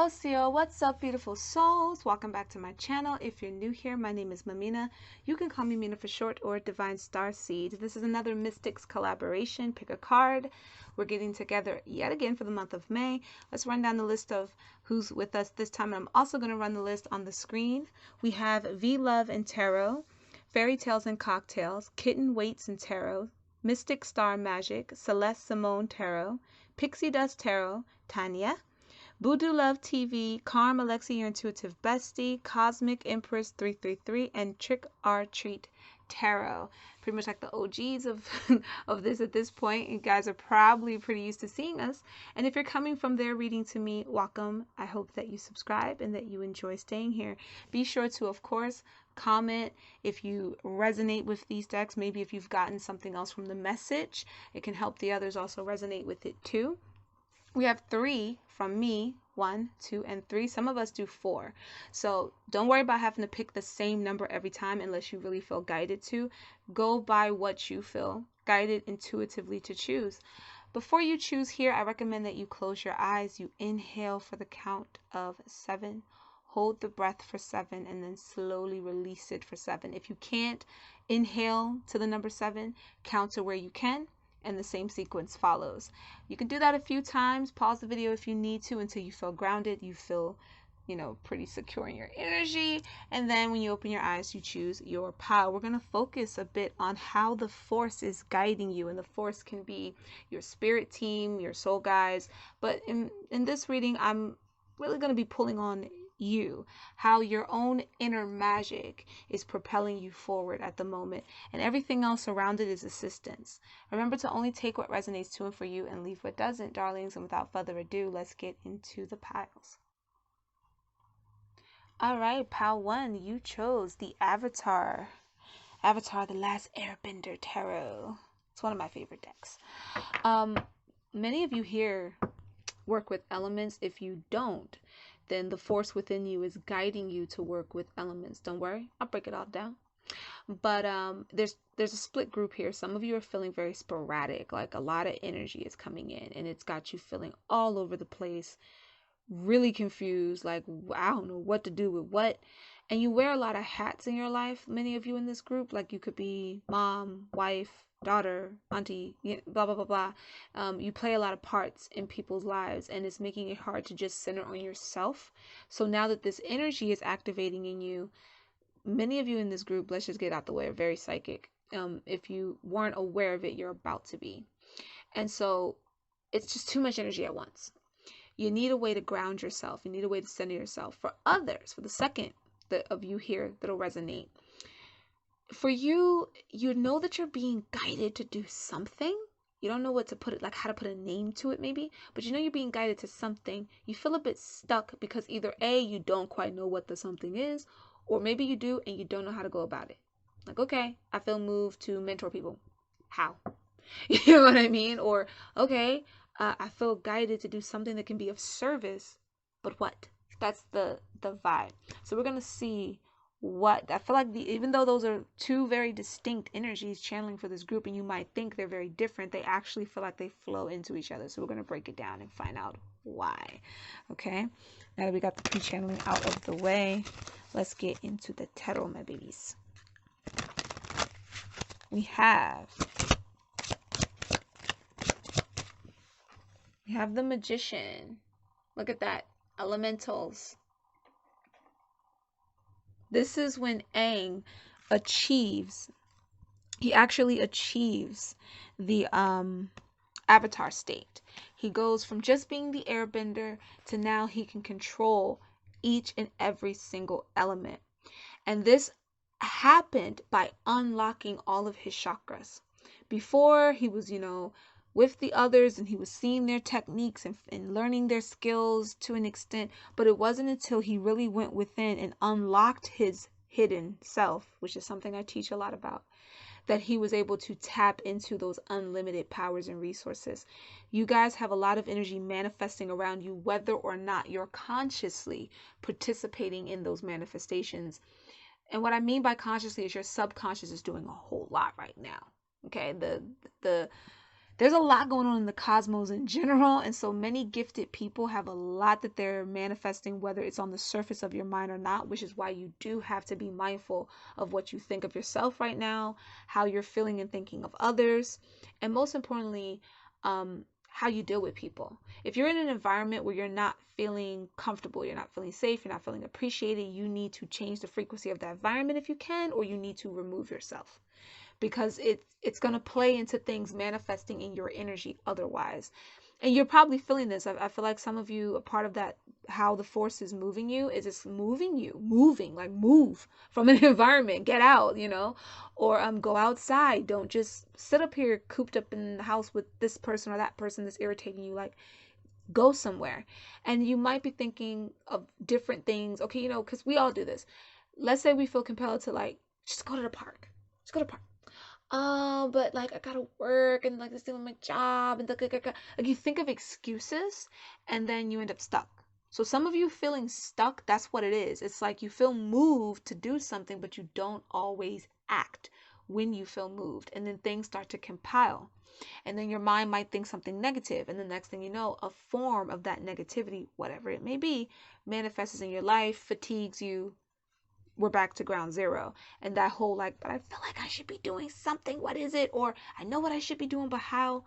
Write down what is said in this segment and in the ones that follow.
Osio, what's up, beautiful souls? Welcome back to my channel. If you're new here, my name is Mamina. You can call me Mina for short, or Divine Starseeds. This is another Mystics collaboration. Pick a card. We're getting together yet again for the month of May. Let's run down the list of who's with us this time. I'm also going to run the list on the screen. We have V Love and Tarot, Fairytales and Cocktails, Kitten Waits and Tarot, Mystic Star Magic, Celeste Simone Tarot, Pixie Dust Tarot, Tanya, Booduluv TV, CarmAlexie Ur Intuitive Bestie, Cosmic Empress 333, and Trick or Treat Tarot. Pretty much like the OGs of of this at this point. You guys are probably pretty used to seeing us. And if you're coming from there reading to me, welcome. I hope that you subscribe and that you enjoy staying here. Be sure to, of course, comment if you resonate with these decks. Maybe if you've gotten something else from the message, it can help the others also resonate with it too. We have 3 from me, 1, 2, and 3. Some of us do 4. So don't worry about having to pick the same number every time unless you really feel guided to. Go by what you feel guided intuitively to choose. Before you choose here, I recommend that you close your eyes. You inhale for the count of 7. Hold the breath for 7 and then slowly release it for 7. If you can't inhale to the number 7, count to where you can. And the same sequence follows. You can do that a few times. Pause the video if you need to until you feel grounded. You feel, pretty secure in your energy. And then when you open your eyes, you choose your power. We're going to focus a bit on how the force is guiding you. And the force can be your spirit team, your soul guides. But in this reading, I'm really going to be pulling on you, how your own inner magic is propelling you forward at the moment, and everything else around it is assistance. Remember to only take what resonates to and for you and leave what doesn't, darlings. And without further ado, let's get into the piles. All right, pile 1, you chose the Avatar the Last Airbender Tarot. It's one of my favorite decks. Many of you here work with elements. If you don't, then the force within you is guiding you to work with elements. Don't worry, I'll break it all down. But there's a split group here. Some of you are feeling very sporadic, like a lot of energy is coming in and it's got you feeling all over the place, really confused, like I don't know what to do with what. And you wear a lot of hats in your life, many of you in this group. Like you could be mom, wife, daughter, auntie, blah, blah, blah, blah. You play a lot of parts in people's lives, and it's making it hard to just center on yourself. So now that this energy is activating in you, many of you in this group, let's just get out the way, are very psychic. If you weren't aware of it, you're about to be. And so it's just too much energy at once. You need a way to ground yourself. You need a way to center yourself. For others, for the second of you here that'll resonate, for you, you know that you're being guided to do something. You don't know what to put it, like how to put a name to it maybe, but you know you're being guided to something. You feel a bit stuck because either A, you don't quite know what the something is, or maybe you do and you don't know how to go about it. Like, okay, I feel moved to mentor people. How? You know what I mean? Or, okay, I feel guided to do something that can be of service, but what? That's the vibe. So we're going to see what I feel like. Even though those are 2 very distinct energies channeling for this group, and you might think they're very different, they actually feel like they flow into each other. So we're going to break it down and find out why. Okay, now that we got the pre-channeling out of the way, let's get into the tarot, my babies. We have the Magician. Look at that. Elementals. This is when Aang achieves, he actually achieves the Avatar state. He goes from just being the airbender to now he can control each and every single element. And this happened by unlocking all of his chakras. Before, he was, with the others and he was seeing their techniques and learning their skills to an extent, but it wasn't until he really went within and unlocked his hidden self, which is something I teach a lot about, that he was able to tap into those unlimited powers and resources. You guys have a lot of energy manifesting around you, whether or not you're consciously participating in those manifestations. And what I mean by consciously is your subconscious is doing a whole lot right now. Okay, the There's a lot going on in the cosmos in general, and so many gifted people have a lot that they're manifesting, whether it's on the surface of your mind or not, which is why you do have to be mindful of what you think of yourself right now, how you're feeling and thinking of others, and most importantly, how you deal with people. If you're in an environment where you're not feeling comfortable, you're not feeling safe, you're not feeling appreciated, you need to change the frequency of that environment if you can, or you need to remove yourself, because it's going to play into things manifesting in your energy otherwise. And you're probably feeling this. I feel like some of you, a part of that, how the force is moving you, is it's moving, like move from an environment, get out, or go outside. Don't just sit up here cooped up in the house with this person or that person that's irritating you. Like, go somewhere. And you might be thinking of different things. Okay, because we all do this. Let's say we feel compelled to, like, just go to the park. Just go to the park. But like I gotta work and like this thing with my job and like you think of excuses and then you end up stuck. So some of you feeling stuck, that's what it is. It's like you feel moved to do something, but you don't always act when you feel moved. And then things start to compile. And then your mind might think something negative. And the next thing you know, a form of that negativity, whatever it may be, manifests in your life, fatigues you. We're back to ground zero. And that whole like, but I feel like I should be doing something. What is it? Or I know what I should be doing, but how?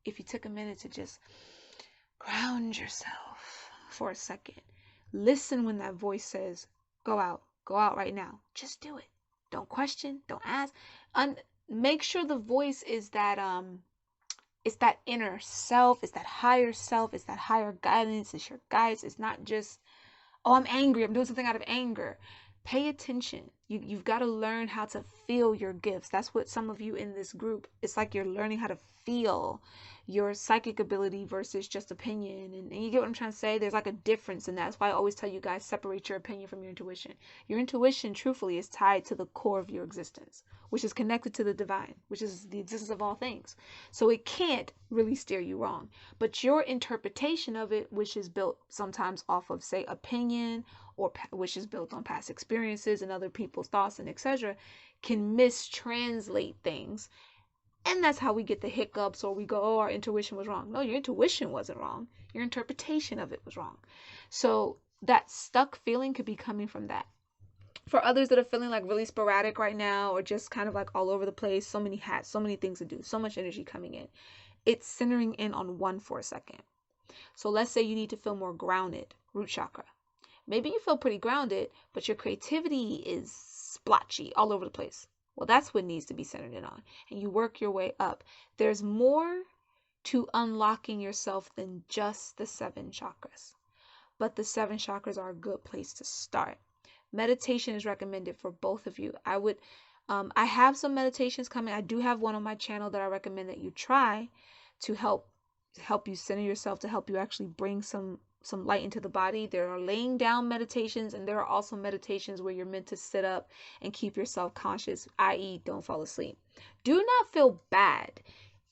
If you took a minute to just ground yourself for a second, listen when that voice says, go out right now. Just do it. Don't question, don't ask. Make sure the voice is that, it's that inner self, it's that higher self, it's that higher guidance, it's your guides. It's not just, oh, I'm angry, I'm doing something out of anger. Pay attention. You've got to learn how to feel your gifts. That's what some of you in this group, it's like you're learning how to feel your psychic ability versus just opinion. And you get what I'm trying to say? There's like a difference in that. That's why I always tell you guys, separate your opinion from your intuition. Your intuition, truthfully, is tied to the core of your existence, which is connected to the divine, which is the existence of all things. So it can't really steer you wrong. But your interpretation of it, which is built sometimes off of, say, opinion, or which is built on past experiences and other people's thoughts and etc., can mistranslate things. And that's how we get the hiccups, or we go, oh, our intuition was wrong. No, your intuition wasn't wrong. Your interpretation of it was wrong. So that stuck feeling could be coming from that. For others that are feeling like really sporadic right now, or just kind of like all over the place, so many hats, so many things to do, so much energy coming in, it's centering in on one for a second. So let's say you need to feel more grounded, root chakra. Maybe you feel pretty grounded, but your creativity is splotchy all over the place. Well, that's what needs to be centered in on. And you work your way up. There's more to unlocking yourself than just the 7 chakras. But the 7 chakras are a good place to start. Meditation is recommended for both of you. I have some meditations coming. I do have one on my channel that I recommend that you try to help you center yourself, to help you actually bring some light into the body. There are laying down meditations, and there are also meditations where you're meant to sit up and keep yourself conscious, i.e. don't fall asleep. Do not feel bad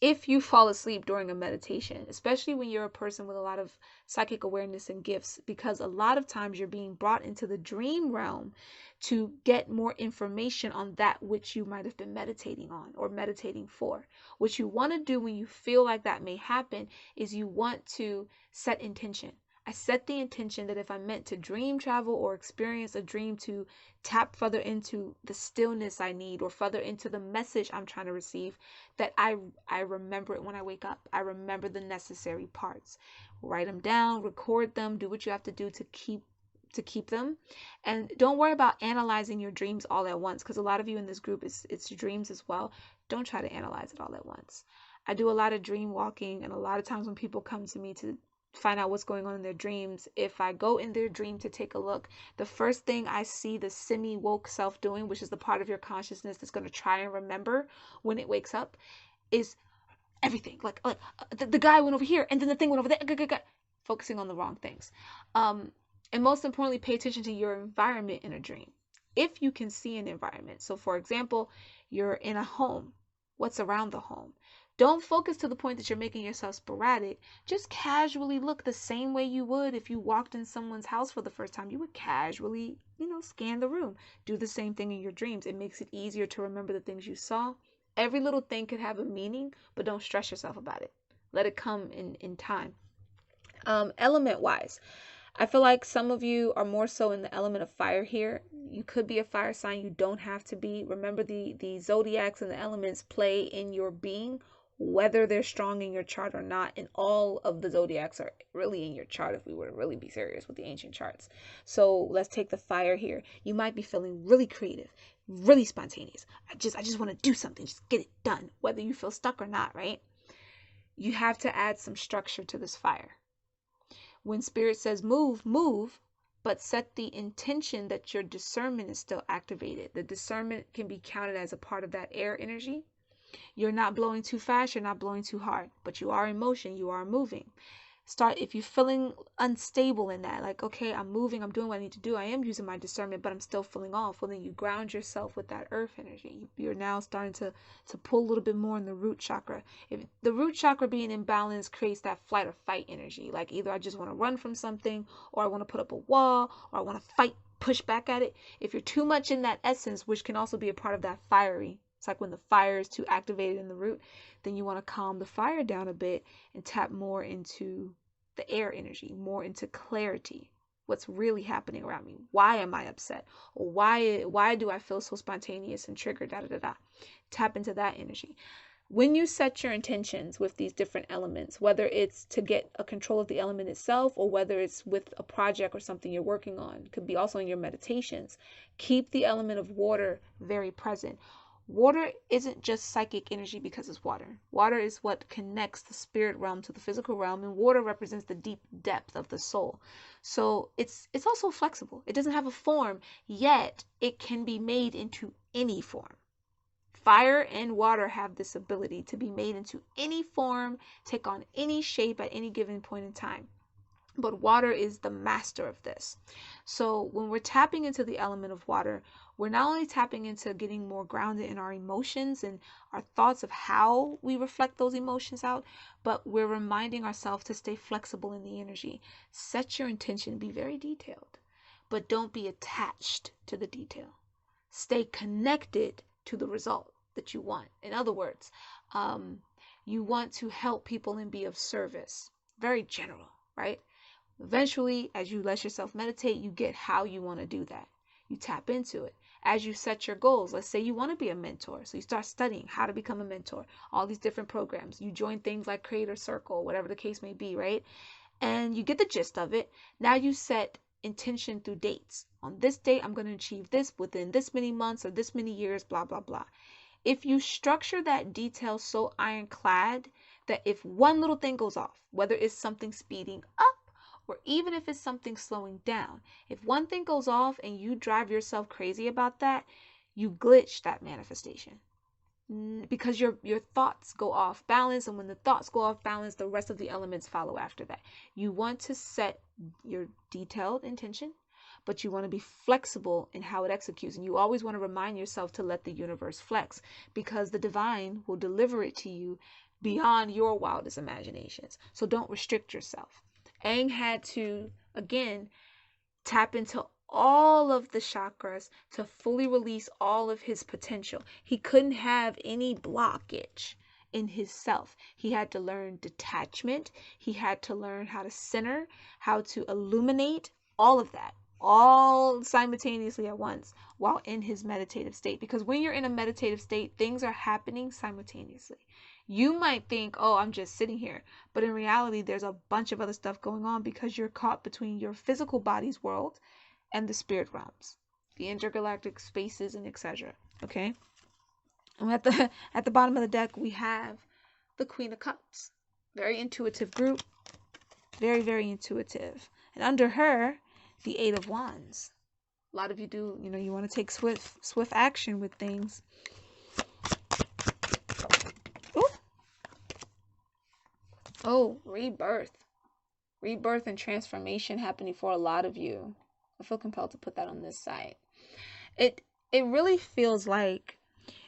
if you fall asleep during a meditation, especially when you're a person with a lot of psychic awareness and gifts, because a lot of times you're being brought into the dream realm to get more information on that which you might have been meditating on or meditating for. What you want to do when you feel like that may happen is you want to set intention. I set the intention that if I'm meant to dream travel or experience a dream, to tap further into the stillness I need or further into the message I'm trying to receive, that I remember it when I wake up. I remember the necessary parts. Write them down, record them, do what you have to do to keep them. And don't worry about analyzing your dreams all at once, because a lot of you in this group, it's dreams as well. Don't try to analyze it all at once. I do a lot of dream walking, and a lot of times when people come to me to find out what's going on in their dreams, if I go in their dream to take a look, the first thing I see the semi-woke self doing, which is the part of your consciousness that's going to try and remember when it wakes up, is everything. Like the guy went over here, and then the thing went over there, focusing on the wrong things. And most importantly, pay attention to your environment in a dream. If you can see an environment. So for example, you're in a home. What's around the home? Don't focus to the point that you're making yourself sporadic. Just casually look the same way you would if you walked in someone's house for the first time. You would casually, scan the room. Do the same thing in your dreams. It makes it easier to remember the things you saw Every little thing could have a meaning, but don't stress yourself about it. Let it come in time. Element wise, I feel like some of you are more so in the element of fire here. You could be a fire sign. You don't have to be. Remember, the zodiacs and the elements play in your being, whether they're strong in your chart or not. And all of the zodiacs are really in your chart if we were to really be serious with the ancient charts. So let's take the fire here. You might be feeling really creative, really spontaneous. I just want to do something. Just get it done, whether you feel stuck or not, right? You have to add some structure to this fire. When spirit says move, move, but set the intention that your discernment is still activated. The discernment can be counted as a part of that air energy. You're not blowing too fast, you're not blowing too hard, but you are in motion, you are moving. If you're feeling unstable in that, like, okay, I'm moving, I'm doing what I need to do, I am using my discernment, but I'm still feeling off. Well, then you ground yourself with that earth energy. You're now starting to pull a little bit more in the root chakra. If the root chakra being imbalanced creates that flight or fight energy, like either I just want to run from something, or I want to put up a wall, or I want to fight, push back at it. If you're too much in that essence, which can also be a part of that fiery, it's like when the fire is too activated in the root, then you want to calm the fire down a bit and tap more into the air energy, more into clarity. What's really happening around me? Why am I upset? Or why do I feel so spontaneous and triggered? Da da da da. Tap into that energy. When you set your intentions with these different elements, whether it's to get a control of the element itself or whether it's with a project or something you're working on, it could be also in your meditations, keep the element of water very present. Water isn't just psychic energy because it's water. Water is what connects the spirit realm to the physical realm, and water represents the deep depth of the soul. So it's also flexible. It doesn't have a form, yet it can be made into any form. Fire and water have this ability to be made into any form, take on any shape at any given point in time. But water is the master of this. So when we're tapping into the element of water, we're not only tapping into getting more grounded in our emotions and our thoughts of how we reflect those emotions out, but we're reminding ourselves to stay flexible in the energy. Set your intention, be very detailed, but don't be attached to the detail. Stay connected to the result that you want. In other words, you want to help people and be of service. Very general, right? Eventually, as you let yourself meditate, you get how you want to do that. You tap into it. As you set your goals, let's say you want to be a mentor. So you start studying how to become a mentor, all these different programs. You join things like Creator Circle, whatever the case may be, right? And you get the gist of it. Now you set intention through dates. On this date, I'm going to achieve this within this many months or this many years, blah, blah, blah. If you structure that detail so ironclad that if one little thing goes off, whether it's something speeding up, or even if it's something slowing down, if one thing goes off and you drive yourself crazy about that, you glitch that manifestation because your thoughts go off balance, and when the thoughts go off balance, the rest of the elements follow after that. You want to set your detailed intention, but you want to be flexible in how it executes, and you always want to remind yourself to let the universe flex, because the divine will deliver it to you beyond your wildest imaginations. So don't restrict yourself. Aang had to, again, tap into all of the chakras to fully release all of his potential. He couldn't have any blockage in his self. He had to learn detachment. He had to learn how to center, how to illuminate, all of that, all simultaneously at once while in his meditative state. Because when you're in a meditative state, things are happening simultaneously. You might think, oh, I'm just sitting here. But in reality, there's a bunch of other stuff going on because you're caught between your physical body's world and the spirit realms, the intergalactic spaces, and etc. Okay? And at the bottom of the deck, we have the Queen of Cups. Very intuitive group. Very, very intuitive. And under her, the Eight of Wands. A lot of you do, you want to take swift action with things. Oh, rebirth. Rebirth and transformation happening for a lot of you. I feel compelled to put that on this side. It really feels like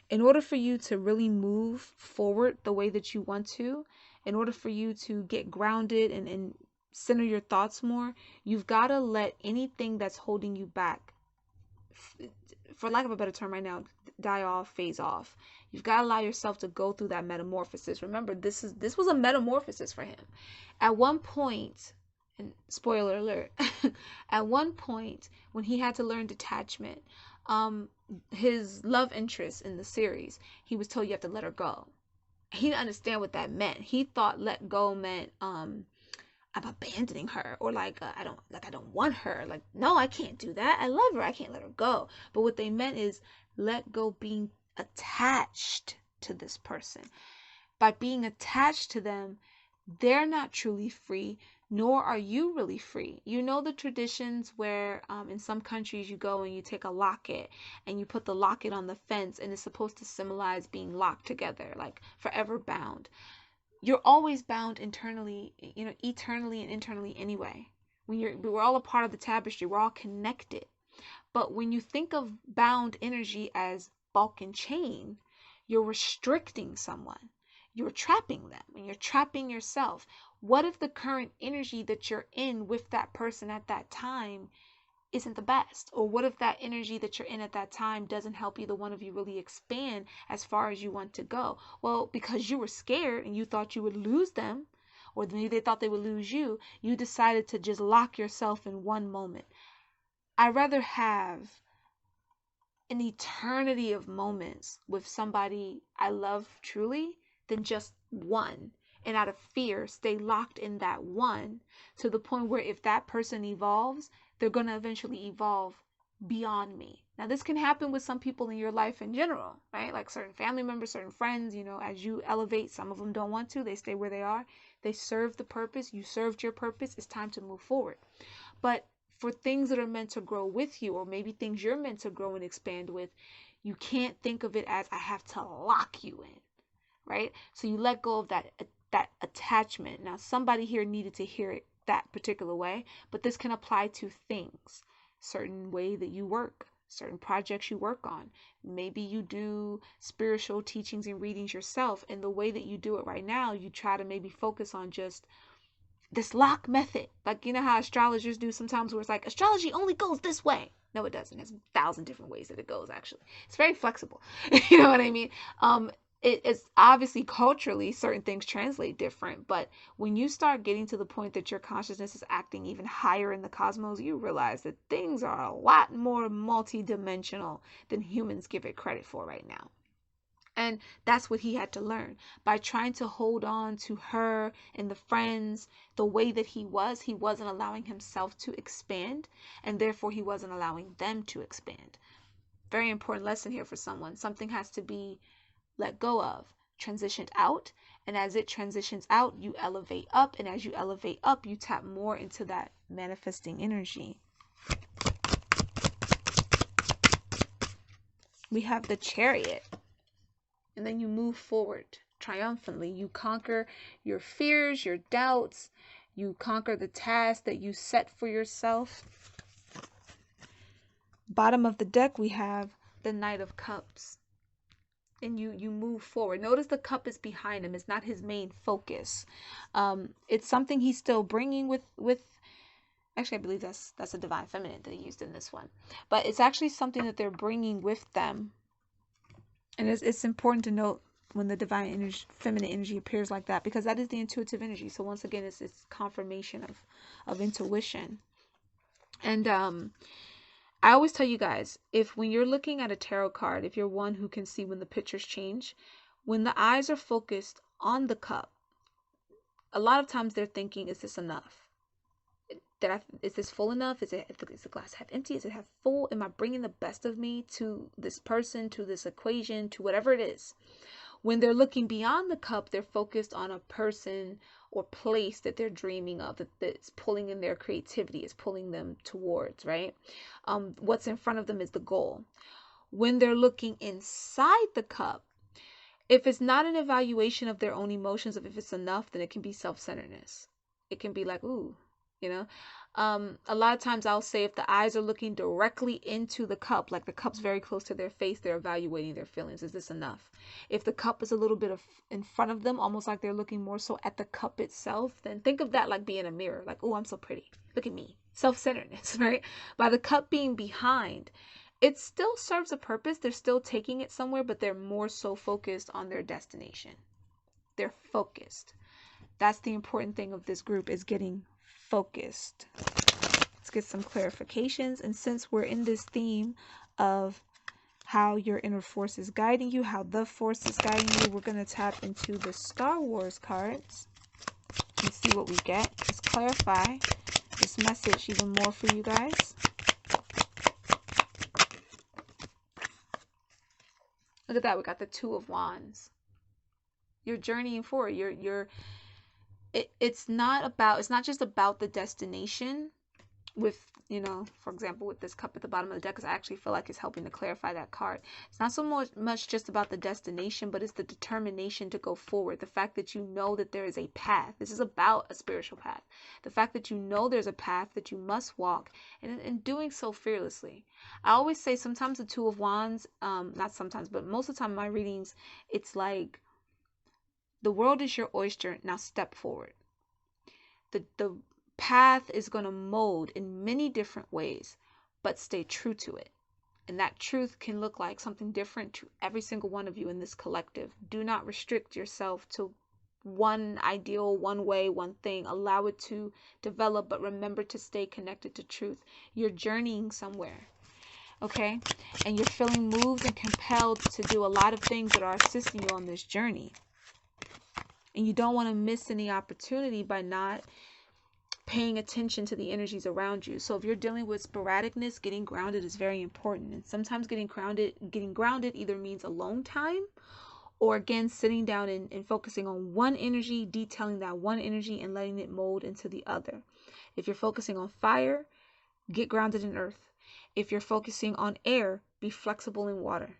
in order for you to really move forward the way that you want to, in order for you to get grounded and center your thoughts more, you've got to let anything that's holding you back, for lack of a better term right now, die off, phase off. You've got to allow yourself to go through that metamorphosis. Remember, this was a metamorphosis for him. At one point, and spoiler alert, at one point when he had to learn detachment, his love interest in the series, he was told you have to let her go. He didn't understand what that meant. He thought let go meant I'm abandoning her, or I don't want her. Like, no, I can't do that. I love her. I can't let her go. But what they meant is let go being attached to this person. By being attached to them, they're not truly free, nor are you really free. You know the traditions where in some countries you go and you take a locket and you put the locket on the fence, and it's supposed to symbolize being locked together, like forever bound. You're always bound internally, eternally and internally anyway. We're all a part of the tapestry. We're all connected. But when you think of bound energy as bulk and chain, you're restricting someone. You're trapping them, and you're trapping yourself. What if the current energy that you're in with that person at that time isn't the best? Or what if that energy that you're in at that time doesn't help either one of you really expand as far as you want to go? Well, because you were scared and you thought you would lose them, or maybe they thought they would lose you, you decided to just lock yourself in one moment. I'd rather have an eternity of moments with somebody I love truly than just one, and out of fear stay locked in that one, to the point where if that person evolves, they're going to eventually evolve beyond me. Now, this can happen with some people in your life in general, right? Like certain family members, certain friends, as you elevate, some of them don't want to, they stay where they are. They serve the purpose. You served your purpose. It's time to move forward. But for things that are meant to grow with you, or maybe things you're meant to grow and expand with, you can't think of it as I have to lock you in. Right? So you let go of that attachment. Now, somebody here needed to hear it that particular way, but this can apply to things, certain way that you work, certain projects you work on. Maybe you do spiritual teachings and readings yourself, and the way that you do it right now, you try to maybe focus on just this lock method. Like, how astrologers do sometimes, where it's like, astrology only goes this way. No, it doesn't. There's 1,000 different ways that it goes, actually. It's very flexible. You know what I mean? It's obviously culturally certain things translate different, but when you start getting to the point that your consciousness is acting even higher in the cosmos, you realize that things are a lot more multi-dimensional than humans give it credit for right now. And that's what he had to learn. By trying to hold on to her and the friends the way that he wasn't allowing himself to expand, and therefore he wasn't allowing them to expand. Very important lesson here for someone. Something has to be let go of, transitioned out, and as it transitions out, you elevate up, and as you elevate up, you tap more into that manifesting energy. We have the Chariot, and then you move forward triumphantly. You conquer your fears, your doubts, you conquer the task that you set for yourself. Bottom of the deck, we have the Knight of Cups. And you move forward. Notice the cup is behind him. It's not his main focus. It's something he's still bringing with actually, I believe that's a divine feminine that he used in this one. But it's actually something that they're bringing with them. And it's important to note when the divine energy, feminine energy appears like that, because that is the intuitive energy. So once again, it's confirmation of intuition. And I always tell you guys, when you're looking at a tarot card, if you're one who can see when the pictures change, when the eyes are focused on the cup, a lot of times they're thinking, is this enough? Is this full enough? Is the glass half empty? Is it half full? Am I bringing the best of me to this person, to this equation, to whatever it is? When they're looking beyond the cup, they're focused on a person or place that they're dreaming of, that's pulling in their creativity, is pulling them towards, right? What's in front of them is the goal. When they're looking inside the cup, if it's not an evaluation of their own emotions, if it's enough, then it can be self-centeredness. It can be like, ooh, a lot of times I'll say if the eyes are looking directly into the cup, like the cup's very close to their face, they're evaluating their feelings. Is this enough? If the cup is a little bit in front of them, almost like they're looking more so at the cup itself, then think of that like being a mirror. Like, oh, I'm so pretty. Look at me. Self-centeredness, right? By the cup being behind, it still serves a purpose. They're still taking it somewhere, but they're more so focused on their destination. They're focused. That's the important thing of this group, is getting focused. Let's get some clarifications. And since we're in this theme of how your inner force is guiding you, how the force is guiding you, we're going to tap into the Star Wars cards and see what we get. Let's clarify this message even more for you guys. Look at that. We got the Two of Wands. You're journeying forward. It's not just about the destination with, you know, for example, with this cup at the bottom of the deck, because I actually feel like it's helping to clarify that card. It's not so much just about the destination, but it's the determination to go forward. The fact that you know that there is a path. This is about a spiritual path. The fact that you know there's a path that you must walk, and in doing so fearlessly. I always say sometimes the Two of Wands, not sometimes, but most of the time in my readings, it's like the world is your oyster. Now step forward. The path is going to mold in many different ways, but stay true to it. And that truth can look like something different to every single one of you in this collective. Do not restrict yourself to one ideal, one way, one thing. Allow it to develop, but remember to stay connected to truth. You're journeying somewhere, okay? And you're feeling moved and compelled to do a lot of things that are assisting you on this journey. And you don't want to miss any opportunity by not paying attention to the energies around you. So if you're dealing with sporadicness, getting grounded is very important. And sometimes getting grounded either means alone time, or again, sitting down and focusing on one energy, detailing that one energy and letting it mold into the other. If you're focusing on fire, get grounded in earth. If you're focusing on air, be flexible in water.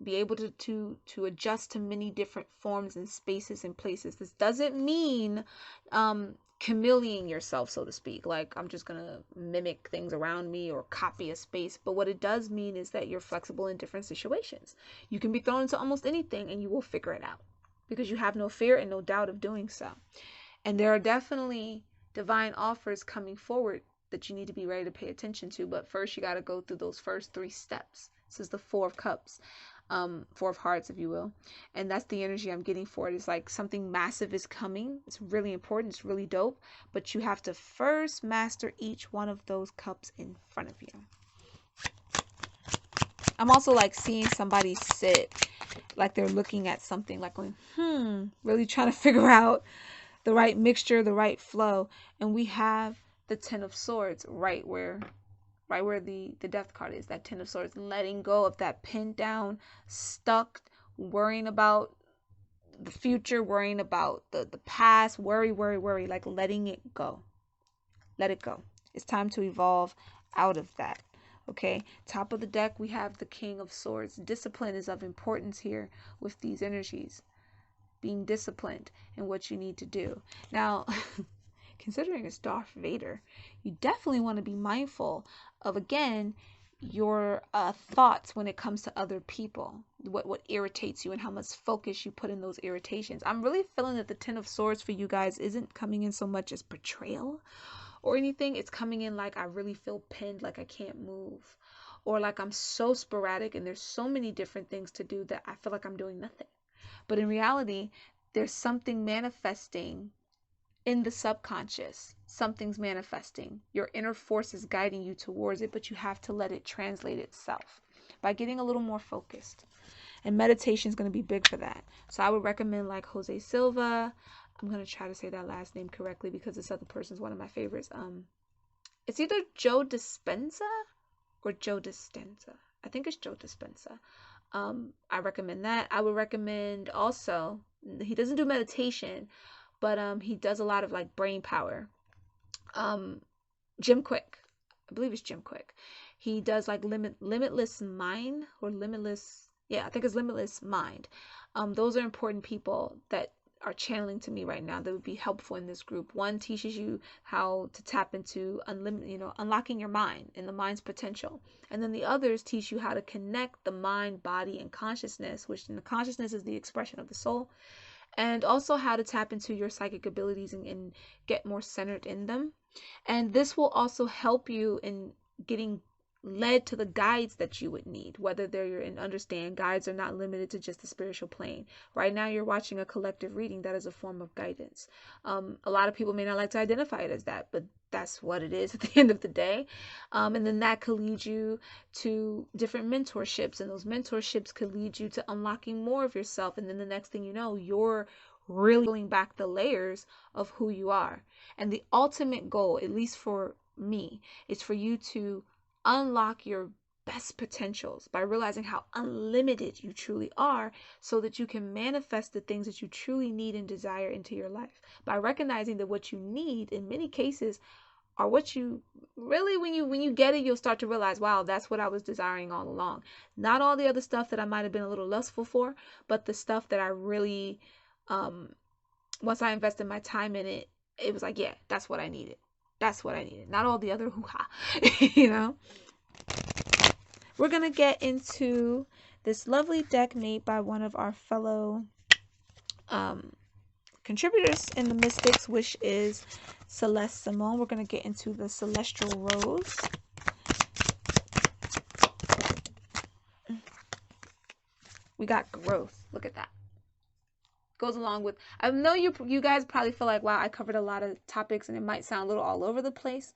Be able to adjust to many different forms and spaces and places. This doesn't mean chameleoning yourself, so to speak, like I'm just gonna mimic things around me or copy a space. But what it does mean is that you're flexible in different situations. You can be thrown into almost anything and you will figure it out, because you have no fear and no doubt of doing so. And there are definitely divine offers coming forward that you need to be ready to pay attention to. But first you got to go through those first 3 steps. This is the Four of Cups. 4 of Hearts, if you will. And that's the energy I'm getting for it. It's like something massive is coming. It's really important. It's really dope. But you have to first master each one of those cups in front of you. I'm also like seeing somebody sit like they're looking at something, like going, really trying to figure out the right mixture, the right flow. And we have the Ten of Swords right where the Death card is, that Ten of Swords, letting go of that pinned down, stuck, worrying about the future, worrying about the past, worry, like letting it go. Let it go. It's time to evolve out of that. Okay, top of the deck, we have the King of Swords. Discipline is of importance here with these energies. Being disciplined in what you need to do. Now, considering it's Darth Vader, you definitely want to be mindful of, again, your thoughts when it comes to other people, what irritates you and how much focus you put in those irritations. I'm really feeling that the Ten of Swords for you guys isn't coming in so much as betrayal or anything. It's coming in like I really feel pinned, like I can't move, or like I'm so sporadic and there's so many different things to do that I feel like I'm doing nothing. But in reality, there's something manifesting in the subconscious. Something's manifesting. Your inner force is guiding you towards it, but you have to let it translate itself by getting a little more focused. And meditation is going to be big for that. So I would recommend like Jose Silva. I'm going to try to say that last name correctly because this other person is one of my favorites. It's either Joe Dispenza or Joe Dispenza. I think it's Joe Dispenza. I recommend that. I would recommend also, he doesn't do meditation, but he does a lot of like brain power. Jim Quick. I believe it's Jim Quick. He does like limitless mind or limitless. Yeah, I think it's limitless mind. Those are important people that are channeling to me right now that would be helpful in this group. One teaches you how to tap into unlocking your mind and the mind's potential. And then the others teach you how to connect the mind, body, and consciousness, which in the consciousness is the expression of the soul. And also how to tap into your psychic abilities and get more centered in them. And this will also help you in getting led to the guides that you would need, whether they're in understand guides are not limited to just the spiritual plane. Right now you're watching a collective reading that is a form of guidance. A lot of people may not like to identify it as that, but that's what it is at the end of the day. And then that could lead you to different mentorships, and those mentorships could lead you to unlocking more of yourself. And then the next thing you know, you're really pulling back the layers of who you are. And the ultimate goal, at least for me, is for you to unlock your best potentials by realizing how unlimited you truly are, so that you can manifest the things that you truly need and desire into your life, by recognizing that what you need in many cases are what you really, when you get it, you'll start to realize, wow, that's what I was desiring all along. Not all the other stuff that I might have been a little lustful for, but the stuff that I really, once I invested my time in it, it was like, yeah, that's what I needed. That's what I needed. Not all the other hoo-ha, you know? We're going to get into this lovely deck made by one of our fellow contributors in the Mystics, which is Celeste Simone. We're going to get into the Celestial Rose. We got growth. Look at that. Goes along with, I know you guys probably feel like, wow, I covered a lot of topics and it might sound a little all over the place,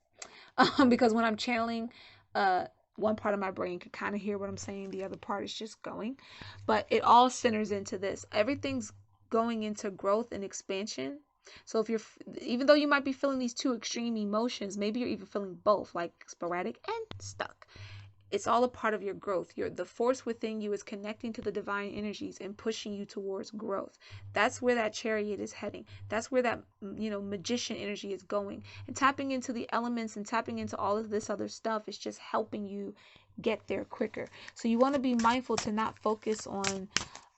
because when I'm channeling, one part of my brain can kind of hear what I'm saying, the other part is just going, but it all centers into this. Everything's going into growth and expansion. So if you're, even though you might be feeling these two extreme emotions, maybe you're even feeling both, like sporadic and stuck. It's all a part of your growth. The force within you is connecting to the divine energies and pushing you towards growth. That's where that chariot is heading. That's where that, magician energy is going. And tapping into the elements and tapping into all of this other stuff is just helping you get there quicker. So you want to be mindful to not focus on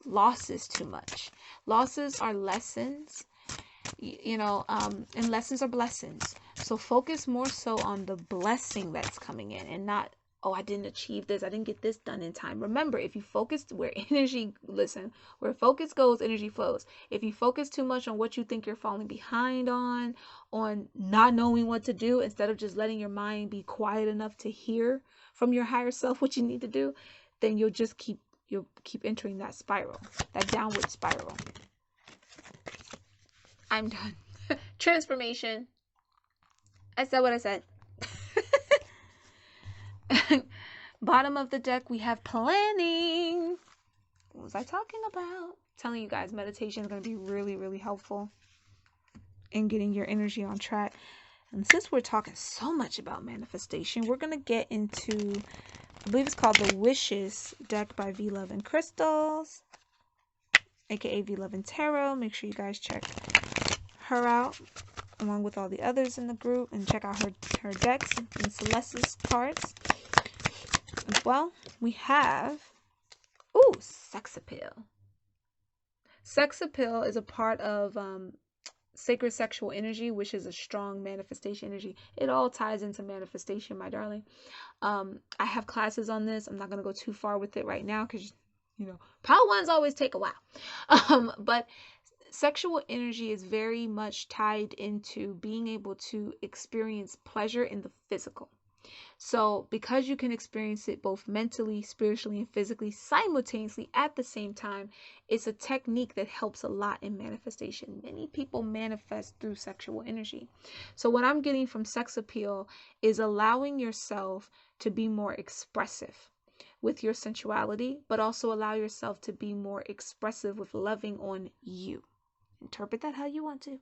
losses too much. Losses are lessons, and lessons are blessings. So focus more so on the blessing that's coming in, and not, oh, I didn't achieve this, I didn't get this done in time. Remember, if you focus where focus goes, energy flows. If you focus too much on what you think you're falling behind on not knowing what to do, instead of just letting your mind be quiet enough to hear from your higher self what you need to do, then you'll keep entering that spiral, that downward spiral. I'm done. Transformation. I said what I said. Bottom of the deck, we have planning. What was I talking about? I'm telling you guys, meditation is going to be really, really helpful in getting your energy on track. And since we're talking so much about manifestation, we're going to get into, I believe it's called the Wishes deck by V-Love and Crystals, aka V-Love and Tarot. Make sure you guys check her out along with all the others in the group, and check out her decks and Celeste's cards as well. We have, sex appeal. Sex appeal is a part of sacred sexual energy, which is a strong manifestation energy. It all ties into manifestation, my darling. I have classes on this. I'm not going to go too far with it right now because, part ones always take a while. But sexual energy is very much tied into being able to experience pleasure in the physical. So because you can experience it both mentally, spiritually, and physically simultaneously at the same time, it's a technique that helps a lot in manifestation. Many people manifest through sexual energy. So what I'm getting from sex appeal is allowing yourself to be more expressive with your sensuality, but also allow yourself to be more expressive with loving on you. Interpret that how you want to,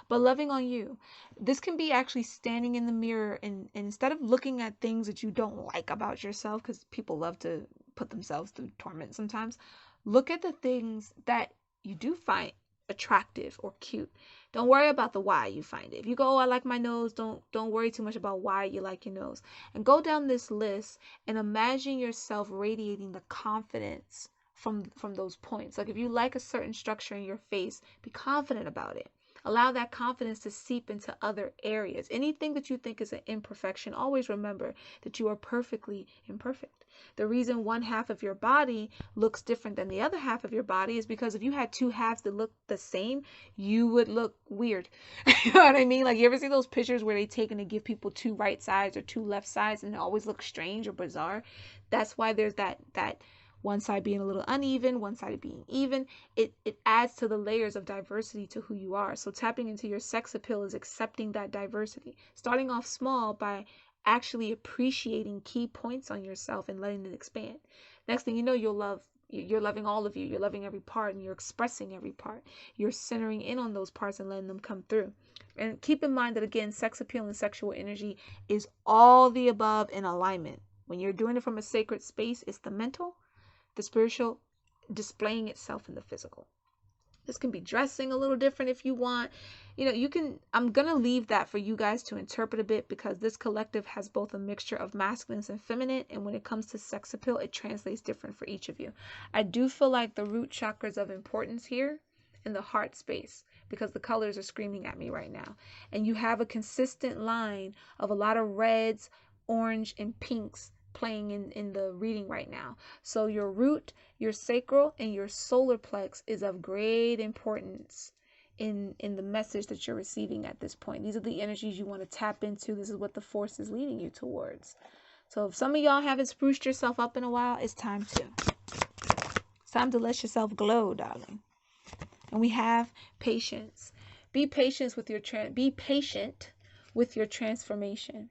but loving on you. This can be actually standing in the mirror and instead of looking at things that you don't like about yourself, because people love to put themselves through torment sometimes, look at the things that you do find attractive or cute. Don't worry about the why you find it. If you go, oh, I like my nose, don't worry too much about why you like your nose, and go down this list and imagine yourself radiating the confidence from those points. Like if you like a certain structure in your face, be confident about it. Allow that confidence to seep into other areas. Anything that you think is an imperfection, always remember that you are perfectly imperfect. The reason one half of your body looks different than the other half of your body is because if you had two halves that look the same, you would look weird. You know what I mean? Like, you ever see those pictures where they take and they give people two right sides or two left sides and it always looks strange or bizarre? That's why there's that one side being a little uneven, one side being even. It adds to the layers of diversity to who you are. So tapping into your sex appeal is accepting that diversity. Starting off small by actually appreciating key points on yourself and letting it expand. Next thing you know, you're loving all of you. You're loving every part and you're expressing every part. You're centering in on those parts and letting them come through. And keep in mind that, again, sex appeal and sexual energy is all the above in alignment. When you're doing it from a sacred space, it's the mental, the spiritual displaying itself in the physical. This can be dressing a little different if you want. I'm going to leave that for you guys to interpret a bit, because this collective has both a mixture of masculine and feminine. And when it comes to sex appeal, it translates different for each of you. I do feel like the root chakras of importance here in the heart space, because the colors are screaming at me right now. And you have a consistent line of a lot of reds, orange, and pinks playing in the reading right now. So your root, your sacral, and your solar plex is of great importance in the message that you're receiving at this point. These are the energies you want to tap into. This is what the force is leading you towards. So if some of y'all haven't spruced yourself up in a while, it's time to. It's time to let yourself glow, darling. And we have patience. Be patient with your transformation.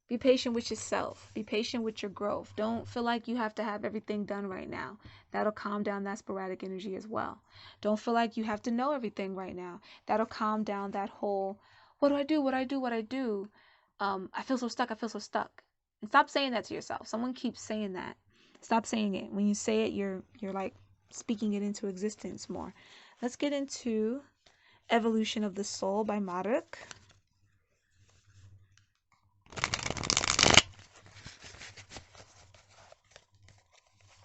Be patient with yourself. Be patient with your growth. Don't feel like you have to have everything done right now. That'll calm down that sporadic energy as well. Don't feel like you have to know everything right now. That'll calm down that whole, what do I do? I feel so stuck. And stop saying that to yourself. Someone keeps saying that. Stop saying it. When you say it, you're like speaking it into existence more. Let's get into Evolution of the Soul by Marek.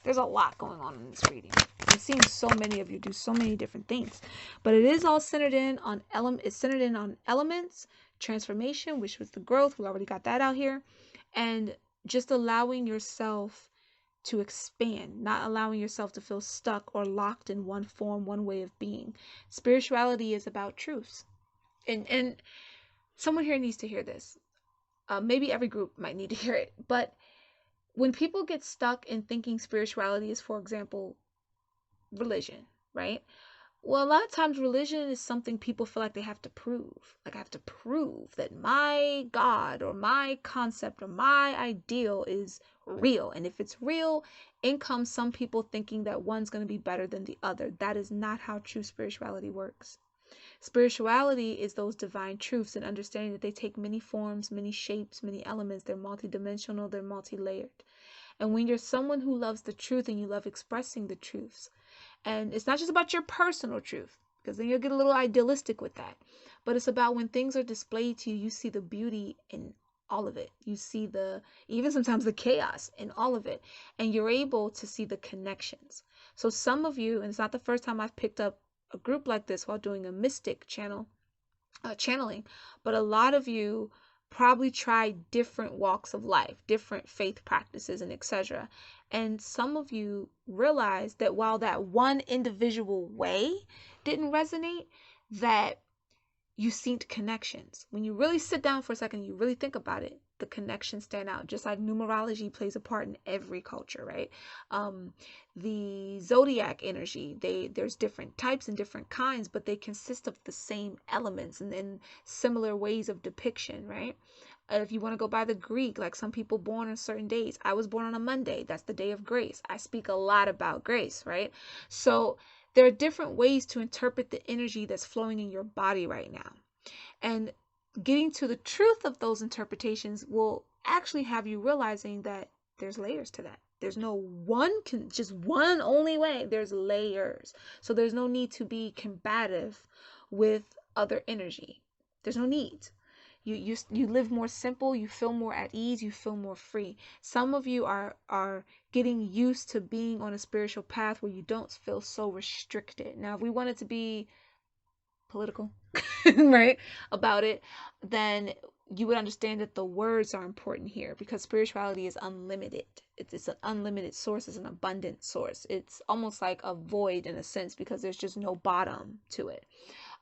There's a lot going on in this reading. I'm seeing so many of you do so many different things, but it is all centered in on elements, transformation, which was the growth. We already got that out here, and just allowing yourself to expand, not allowing yourself to feel stuck or locked in one form, one way of being. Spirituality is about truths, and someone here needs to hear this. Maybe every group might need to hear it, but when people get stuck in thinking spirituality is, for example, religion, right? Well, a lot of times religion is something people feel like they have to prove. Like, I have to prove that my God or my concept or my ideal is real. And if it's real, in comes some people thinking that one's going to be better than the other. That is not how true spirituality works. Spirituality is those divine truths and understanding that they take many forms, many shapes, many elements. They're multidimensional, they're multi-layered. And when you're someone who loves the truth and you love expressing the truths, and it's not just about your personal truth, because then you'll get a little idealistic with that, but it's about when things are displayed to you, you see the beauty in all of it. You see even sometimes the chaos in all of it, and you're able to see the connections. So some of you, and it's not the first time I've picked up a group like this while doing a mystic channeling, but a lot of you probably tried different walks of life, different faith practices, and etc. And some of you realized that while that one individual way didn't resonate, that you synced connections. When you really sit down for a second, you really think about it, the connections stand out. Just like numerology plays a part in every culture, right? The zodiac energy, there's different types and different kinds, but they consist of the same elements and similar ways of depiction, right? If you want to go by the Greek, like some people born on certain days. I was born on a Monday. That's the day of grace. I speak a lot about grace, right? So there are different ways to interpret the energy that's flowing in your body right now. And getting to the truth of those interpretations will actually have you realizing that there's layers to that. There's no just one only way. There's layers. So there's no need to be combative with other energy. There's no need. You live more simple, you feel more at ease, you feel more free. Some of you are getting used to being on a spiritual path where you don't feel so restricted. Now, if we wanted to be political, right, about it, then you would understand that the words are important here, because spirituality is unlimited. It's an unlimited source, it's an abundant source. It's almost like a void in a sense, because there's just no bottom to it.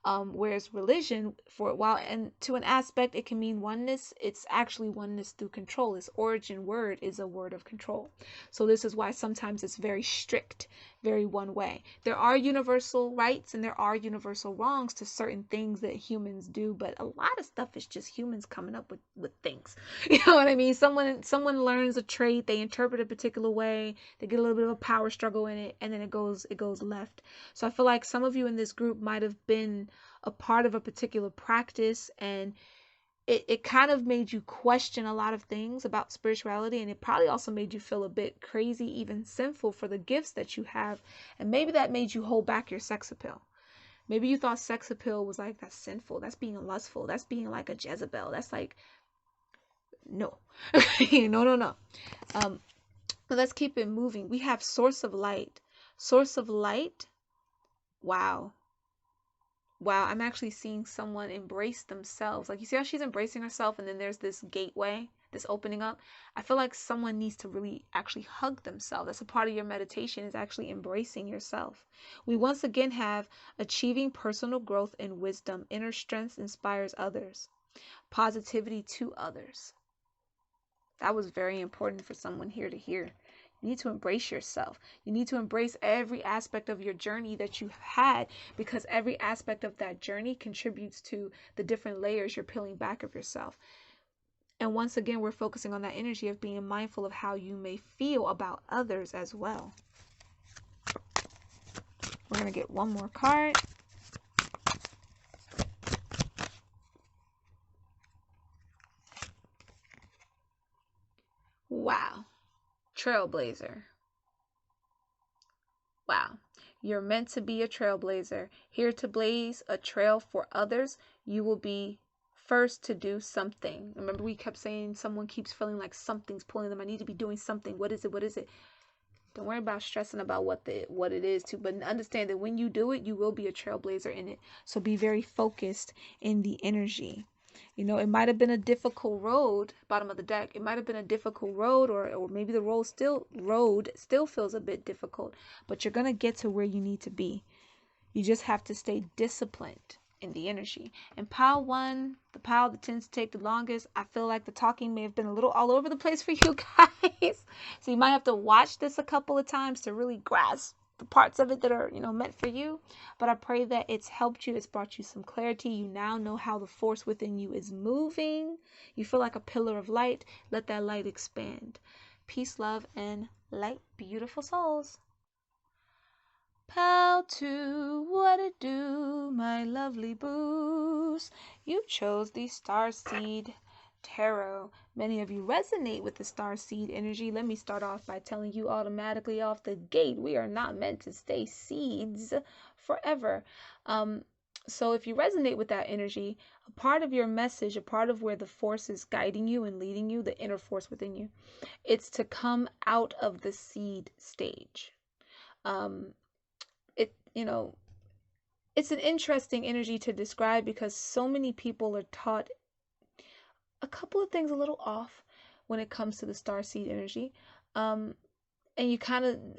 Whereas religion, for a while, and to an aspect, it can mean oneness. It's actually oneness through control. Its origin word is a word of control. So this is why sometimes it's very strict, very one way. There are universal rights and there are universal wrongs to certain things that humans do, but a lot of stuff is just humans coming up with things. You know what I mean? Someone learns a trait, they interpret it a particular way, they get a little bit of a power struggle in it, and then it goes left. So I feel like some of you in this group might have been a part of a particular practice, and it kind of made you question a lot of things about spirituality, and it probably also made you feel a bit crazy, even sinful, for the gifts that you have. And maybe that made you hold back your sex appeal. Maybe you thought sex appeal was like, that's sinful, that's being lustful, that's being like a Jezebel, that's like, no. No. But let's keep it moving. We have source of light. Source of light. Wow, I'm actually seeing someone embrace themselves. Like, you see how she's embracing herself, and then there's this gateway, this opening up. I feel like someone needs to really actually hug themselves. That's a part of your meditation, is actually embracing yourself. We once again have achieving personal growth and wisdom. Inner strength inspires others. Positivity to others. That was very important for someone here to hear. You need to embrace yourself. You need to embrace every aspect of your journey that you've had, because every aspect of that journey contributes to the different layers you're peeling back of yourself. And once again, we're focusing on that energy of being mindful of how you may feel about others as well. We're going to get one more card. Wow. Trailblazer. Wow. You're meant to be a trailblazer, here to blaze a trail for others. You will be first to do something. Remember, we kept saying someone keeps feeling like something's pulling them. I need to be doing something. What is it? What is it? Don't worry about stressing about what it is too, but understand that when you do it, you will be a trailblazer in it. So be very focused in the energy. You know, it might have been a difficult road, bottom of the deck. It might have been a difficult road, or maybe the road still feels a bit difficult, but you're going to get to where you need to be. You just have to stay disciplined in the energy. And pile one, the pile that tends to take the longest, I feel like the talking may have been a little all over the place for you guys. So you might have to watch this a couple of times to really grasp the parts of it that are, meant for you. But I pray that it's helped you. It's brought you some clarity. You now know how the force within you is moving. You feel like a pillar of light. Let that light expand. Peace, love, and light, beautiful souls. Pal 2, what it do, my lovely boos? You chose the Starseed Tarot. Many of you resonate with the Starseed energy. Let me start off by telling you automatically off the gate, we are not meant to stay seeds forever. So if you resonate with that energy, a part of your message, a part of where the force is guiding you and leading you, the inner force within you, it's to come out of the seed stage. It's an interesting energy to describe, because so many people are taught a couple of things a little off when it comes to the starseed energy. And you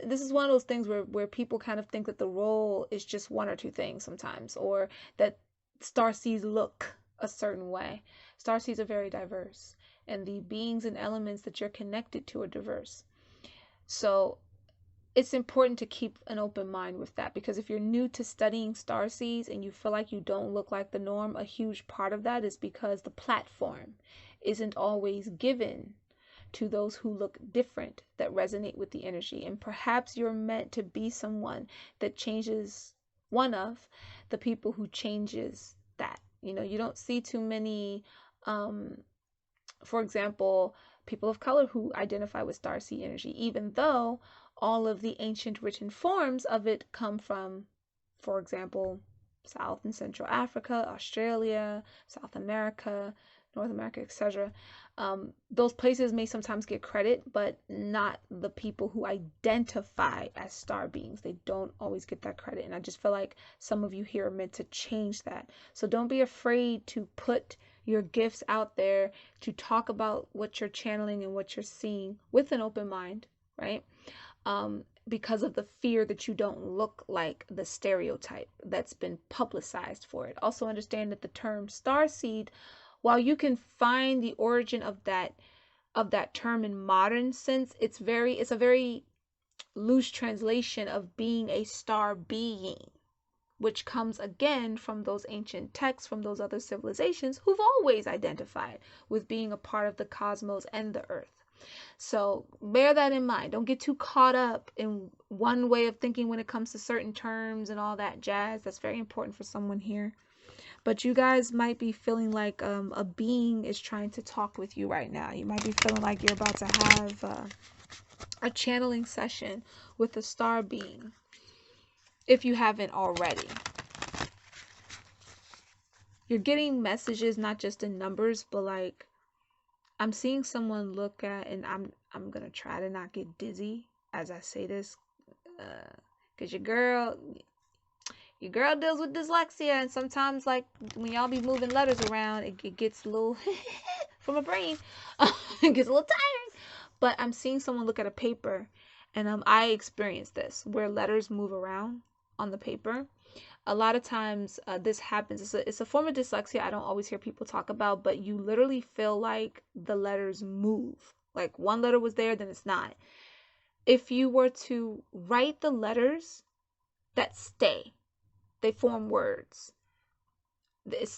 this is one of those things where people kind of think that the role is just one or two things sometimes, or that starseeds look a certain way. Starseeds are very diverse, and the beings and elements that you're connected to are diverse. So it's important to keep an open mind with that, because if you're new to studying starseeds and you feel like you don't look like the norm, a huge part of that is because the platform isn't always given to those who look different, that resonate with the energy. And perhaps you're meant to be someone that changes, one of the people who changes that. You don't see too many, for example, people of color who identify with starseed energy, even though all of the ancient written forms of it come from, for example, South and Central Africa, Australia, South America, North America, etc. Those places may sometimes get credit, but not the people who identify as star beings. They don't always get that credit. And I just feel like some of you here are meant to change that. So don't be afraid to put your gifts out there, to talk about what you're channeling and what you're seeing with an open mind, right? Because of the fear that you don't look like the stereotype that's been publicized for it. Also understand that the term starseed, while you can find the origin of that term in modern sense, it's a very loose translation of being a star being, which comes again from those ancient texts, from those other civilizations who've always identified with being a part of the cosmos and the earth. So bear that in mind. Don't get too caught up in one way of thinking when it comes to certain terms and all that jazz. That's very important for someone here. But you guys might be feeling like a being is trying to talk with you right now. You might be feeling like you're about to have a channeling session with a star being, if you haven't already. You're getting messages not just in numbers, but like I'm seeing someone look at, and I'm gonna try to not get dizzy as I say this, because your girl deals with dyslexia, and sometimes like when y'all be moving letters around, it gets a little from a brain, it gets a little tired. But I'm seeing someone look at a paper, and I experienced this where letters move around on the paper. A lot of times this happens. It's a form of dyslexia I don't always hear people talk about, but you literally feel like the letters move. Like one letter was there, then it's not. If you were to write the letters that stay, they form words.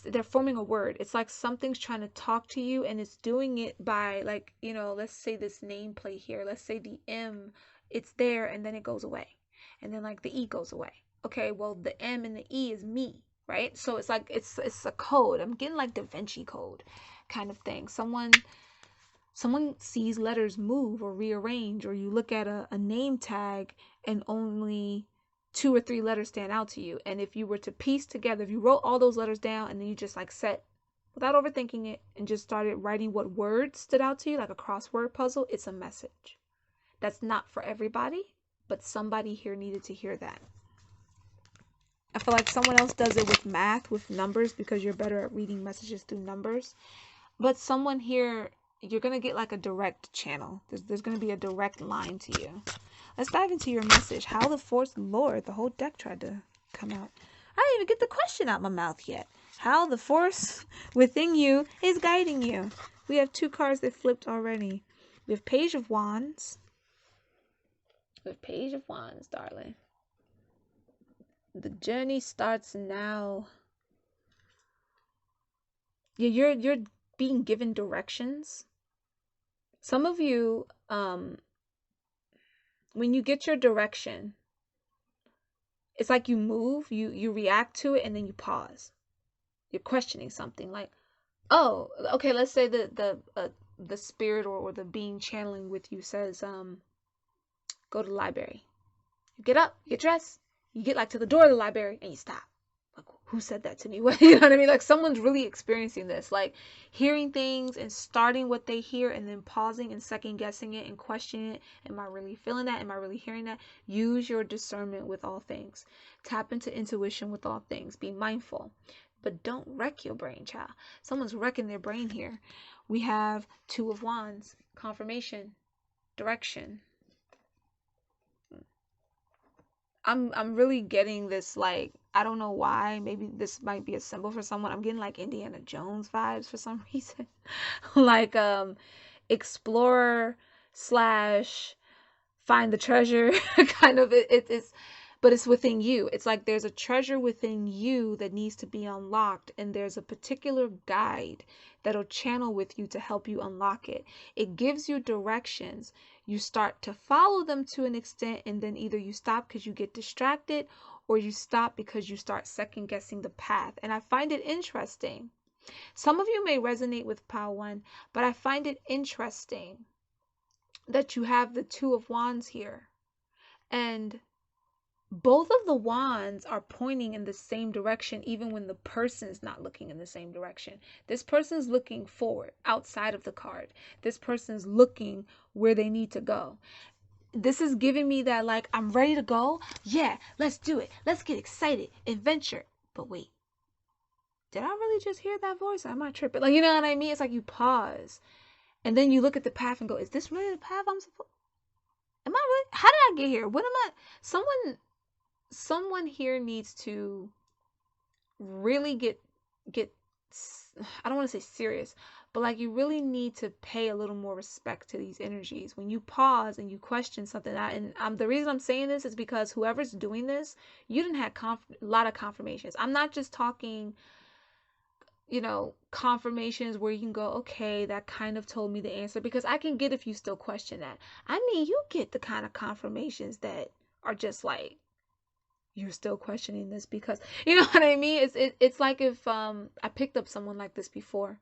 They're forming a word. It's like something's trying to talk to you, and it's doing it by, like, you know, let's say this nameplate here. Let's say the M, it's there, and then it goes away. And then like the E goes away. Okay, well, the M and the E is me, right? So it's like it's a code. I'm getting like Da Vinci Code kind of thing. Someone sees letters move or rearrange, or you look at a name tag and only 2 or 3 letters stand out to you. And if you were to piece together, if you wrote all those letters down and then you just like set without overthinking it and just started writing what words stood out to you, like a crossword puzzle, it's a message. That's not for everybody, but somebody here needed to hear that. I feel like someone else does it with math, with numbers, because you're better at reading messages through numbers. But someone here, you're going to get like a direct channel. There's going to be a direct line to you. Let's dive into your message. How the Force Lord, the whole deck tried to come out. I didn't even get the question out my mouth yet. How the Force within you is guiding you. We have 2 cards that flipped already. We have Page of Wands. We have Page of Wands, darling. The journey starts now. Yeah, you're being given directions. Some of you, when you get your direction, it's like you move, you react to it, and then you pause. You're questioning something, like, oh, okay, let's say the spirit or the being channeling with you says, go to the library. You get up, you get dressed, you get like to the door of the library, and you stop. Like, who said that to me? You know what I mean? Like, someone's really experiencing this, like hearing things and starting what they hear and then pausing and second guessing it and questioning it. Am I really feeling that? Am I really hearing that? Use your discernment with all things. Tap into intuition with all things. Be mindful, but don't wreck your brain, child. Someone's wrecking their brain here. We have 2 of Wands, confirmation, direction. I'm really getting this, like, I don't know why, maybe this might be a symbol for someone. I'm getting like Indiana Jones vibes for some reason. Like explorer / find the treasure kind of. It's, but it's within you. It's like there's a treasure within you that needs to be unlocked, and there's a particular guide that'll channel with you to help you unlock it. It gives you directions. You start to follow them to an extent, and then either you stop because you get distracted, or you stop because you start second guessing the path. And I find it interesting. Some of you may resonate with Pile 1, but I find it interesting that you have the 2 of Wands here. And both of the wands are pointing in the same direction, even when the person's not looking in the same direction. This person's looking forward outside of the card. This person's looking where they need to go. This is giving me that, like, I'm ready to go. Yeah, let's do it. Let's get excited. Adventure. But wait, did I really just hear that voice? Am I tripping? Like, you know what I mean? It's like you pause and then you look at the path and go, is this really the path I'm supposed? Am I really? How did I get here? What am I? Someone here needs to really get I don't want to say serious, but like you really need to pay a little more respect to these energies when you pause and you question something. And the reason I'm saying this is because whoever's doing this, you didn't have a lot of confirmations. I'm not just talking, you know, confirmations where you can go, okay, that kind of told me the answer, because I can get if you still question that. I mean, you get the kind of confirmations that are just like, you're still questioning this because, you know what I mean? It's like if I picked up someone like this before,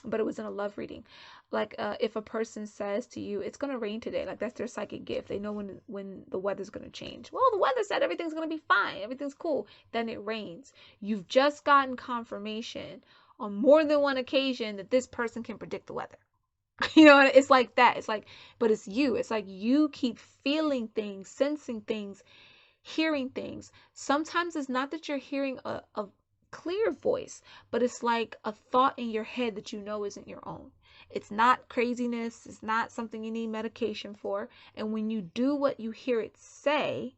but it was in a love reading. Like if a person says to you, it's gonna rain today, like that's their psychic gift. They know when the weather's gonna change. Well, the weather said everything's gonna be fine, everything's cool. Then it rains. You've just gotten confirmation on more than one occasion that this person can predict the weather. You know, it's like that. It's like, but it's you. It's like you keep feeling things, sensing things, hearing things. Sometimes it's not that you're hearing a clear voice, but it's like a thought in your head that you know isn't your own. It's not craziness. It's not something you need medication for. And when you do what you hear it say,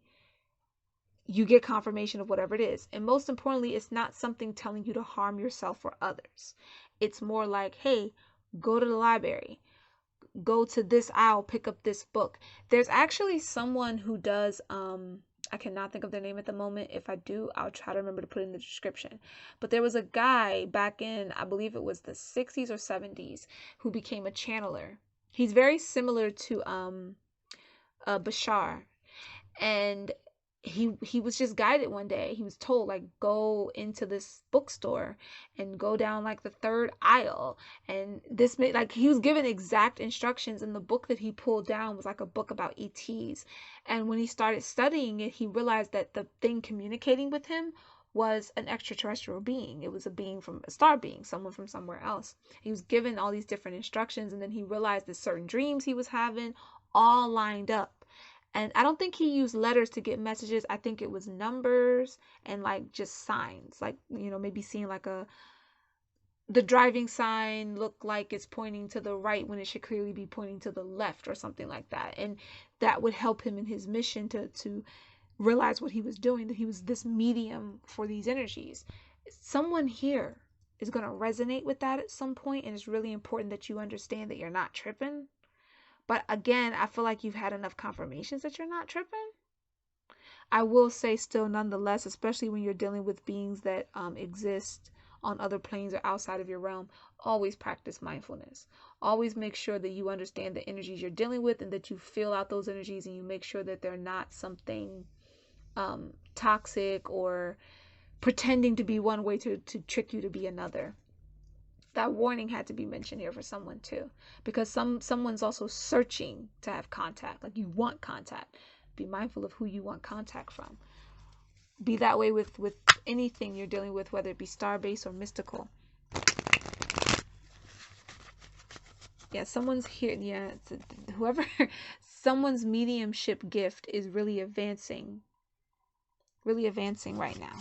you get confirmation of whatever it is. And most importantly, it's not something telling you to harm yourself or others. It's more like, hey, go to the library, go to this aisle, pick up this book. There's actually someone who does I cannot think of their name at the moment. If I do, I'll try to remember to put it in the description. But there was a guy back in, I believe it was the 60s or 70s, who became a channeler. He's very similar to Bashar. And he was just guided one day. He was told, like, go into this bookstore and go down like the third aisle, and this made, like, he was given exact instructions, and the book that he pulled down was like a book about ETs. And when he started studying it, he realized that the thing communicating with him was an extraterrestrial being. It was a being from a star being, someone from somewhere else. He was given all these different instructions, and then he realized that certain dreams he was having all lined up. And I don't think he used letters to get messages. I think it was numbers and like just signs. Like, you know, maybe seeing like the driving sign look like it's pointing to the right when it should clearly be pointing to the left or something like that. And that would help him in his mission to realize what he was doing, that he was this medium for these energies. Someone here is going to resonate with that at some point, and it's really important that you understand that you're not tripping. But again, I feel like you've had enough confirmations that you're not tripping. I will say still, nonetheless, especially when you're dealing with beings that exist on other planes or outside of your realm, always practice mindfulness. Always make sure that you understand the energies you're dealing with, and that you feel out those energies, and you make sure that they're not something toxic or pretending to be one way to trick you to be another. That warning had to be mentioned here for someone too, because someone's also searching to have contact. Like, you want contact. Be mindful of who you want contact from. Be that way with anything you're dealing with, whether it be star-based or mystical. Yeah, someone's here. Yeah, whoever, someone's mediumship gift is really advancing right now.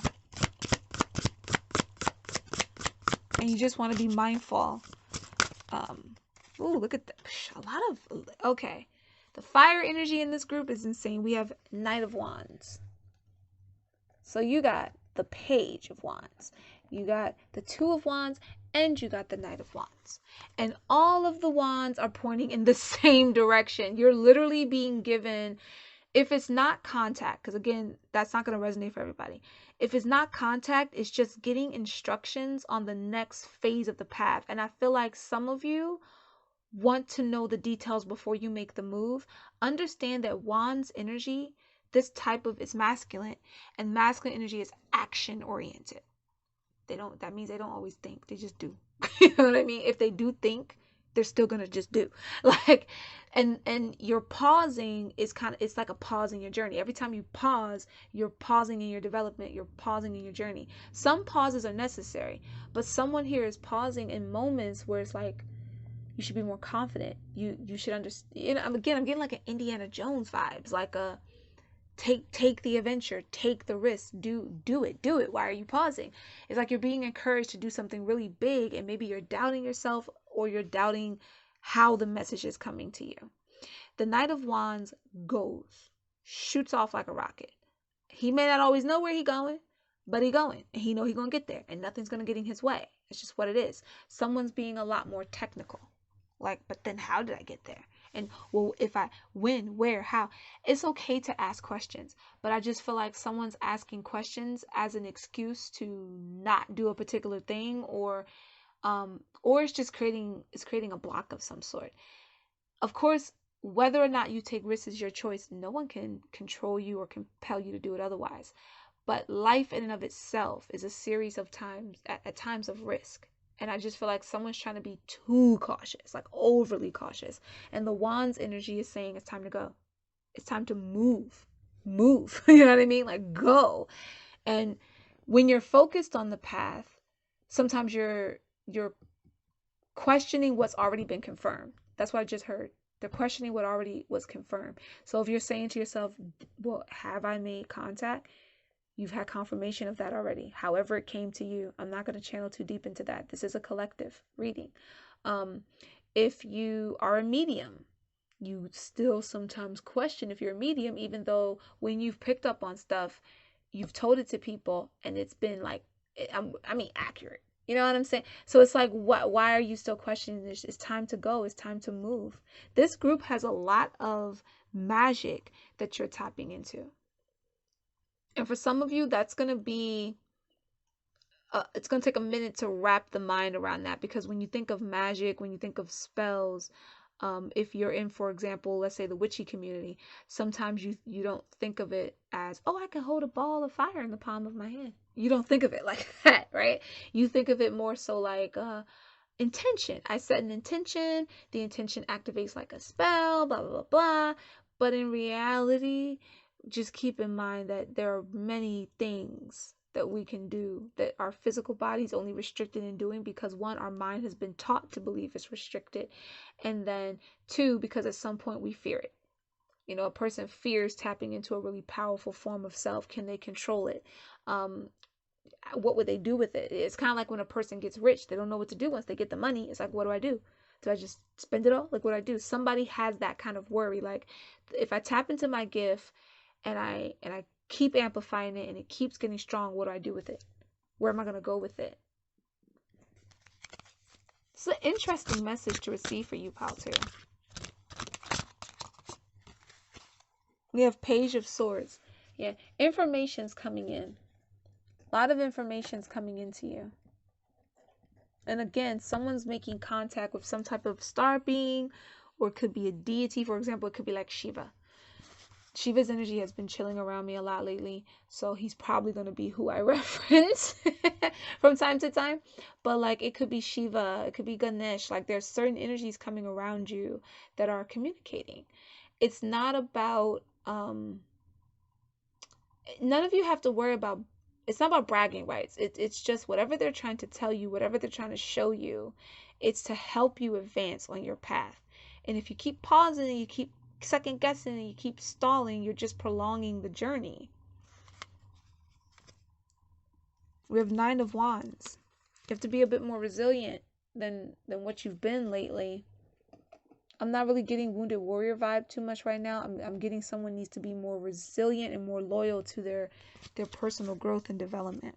And you just want to be mindful. Oh, look at that. A lot of, okay. The fire energy in this group is insane. We have Knight of Wands. So you got the Page of Wands. You got the Two of Wands, and you got the Knight of Wands. And all of the wands are pointing in the same direction. You're literally being given, if it's not contact, because again, that's not going to resonate for everybody. If it's not contact, it's just getting instructions on the next phase of the path. And I feel like some of you want to know the details before you make the move. Understand that wands energy, this type of, is masculine, and masculine energy is action oriented. That means they don't always think, they just do. You know what I mean? If they do think, they're still gonna just do. Like, and your pausing is kind of, it's like a pause in your journey. Every time you pause, you're pausing in your development, you're pausing in your journey. Some pauses are necessary, but someone here is pausing in moments where it's like, you should be more confident. You should understand. You know, again, I'm getting like an Indiana Jones vibes, like a take the adventure, take the risk, do it. Why are you pausing? It's like you're being encouraged to do something really big, and maybe you're doubting yourself, or you're doubting how the message is coming to you. The Knight of Wands goes, shoots off like a rocket. He may not always know where he going, but he going, and he know he gonna get there, and nothing's gonna get in his way. It's just what it is. Someone's being a lot more technical, like, but then how did I get there? And, well, if I, when, where, how? It's okay to ask questions, but I just feel like someone's asking questions as an excuse to not do a particular thing, or it's just creating a block of some sort. Of course, whether or not you take risks is your choice. No one can control you or compel you to do it otherwise. But life in and of itself is a series of times, at times of risk. And I just feel like someone's trying to be too cautious, like overly cautious. And the Wands energy is saying it's time to go. It's time to move. You know what I mean? Like, go. And when you're focused on the path, sometimes you're questioning what's already been confirmed. That's what I just heard. They're questioning what already was confirmed. So if you're saying to yourself, well, have I made contact? You've had confirmation of that already. However it came to you. I'm not going to channel too deep into that. This is a collective reading. If you are a medium, you still sometimes question if you're a medium, even though when you've picked up on stuff, you've told it to people and it's been like, accurate. You know what I'm saying? So it's like, why are you still questioning this? It's time to go. It's time to move. This group has a lot of magic that you're tapping into. And for some of you, that's going to be, it's going to take a minute to wrap the mind around that, because when you think of magic, when you think of spells, if you're in, for example, let's say the witchy community, sometimes you don't think of it as, oh, I can hold a ball of fire in the palm of my hand. You don't think of it like that, right? You think of it more so like intention. I set an intention, the intention activates like a spell, blah, blah, blah, blah. But in reality, just keep in mind that there are many things that we can do that our physical body's only restricted in doing because, one, our mind has been taught to believe it's restricted, and then two, because at some point we fear it. You know, a person fears tapping into a really powerful form of self. Can they control it? What would they do with it? It's kind of like when a person gets rich, they don't know what to do once they get the money. It's like, what do I do? Do I just spend it all? Like, what do I do? Somebody has that kind of worry. Like, if I tap into my gift and I keep amplifying it and it keeps getting strong, what do I do with it? Where am I going to go with it? It's an interesting message to receive for you, pal, too. We have Page of Swords. Yeah, information's coming in. A lot of information's coming into you. And again, someone's making contact with some type of star being, or it could be a deity. For example, it could be like Shiva. Shiva's energy has been chilling around me a lot lately, so he's probably going to be who I reference from time to time. But like, it could be Shiva, it could be Ganesh. Like, there's certain energies coming around you that are communicating. It's not about none of you have to worry about, it's not about bragging rights. It's just whatever they're trying to tell you, whatever they're trying to show you, it's to help you advance on your path. And if you keep pausing and you keep second guessing and you keep stalling, you're just prolonging the journey. We have Nine of Wands. You have to be a bit more resilient than what you've been lately. I'm not really getting Wounded Warrior vibe too much right now. I'm getting someone needs to be more resilient and more loyal to their personal growth and development.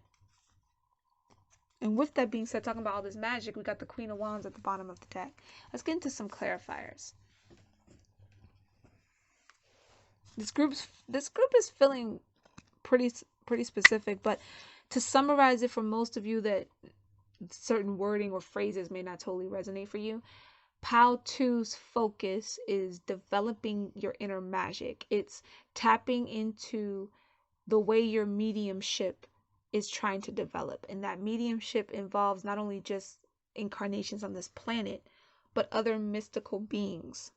And with that being said, talking about all this magic, we got the Queen of Wands at the bottom of the deck. Let's get into some clarifiers. This group is feeling pretty specific, but to summarize it for most of you that certain wording or phrases may not totally resonate for you, Pal 2's focus is developing your inner magic. It's tapping into the way your mediumship is trying to develop. And that mediumship involves not only just incarnations on this planet, but other mystical beings.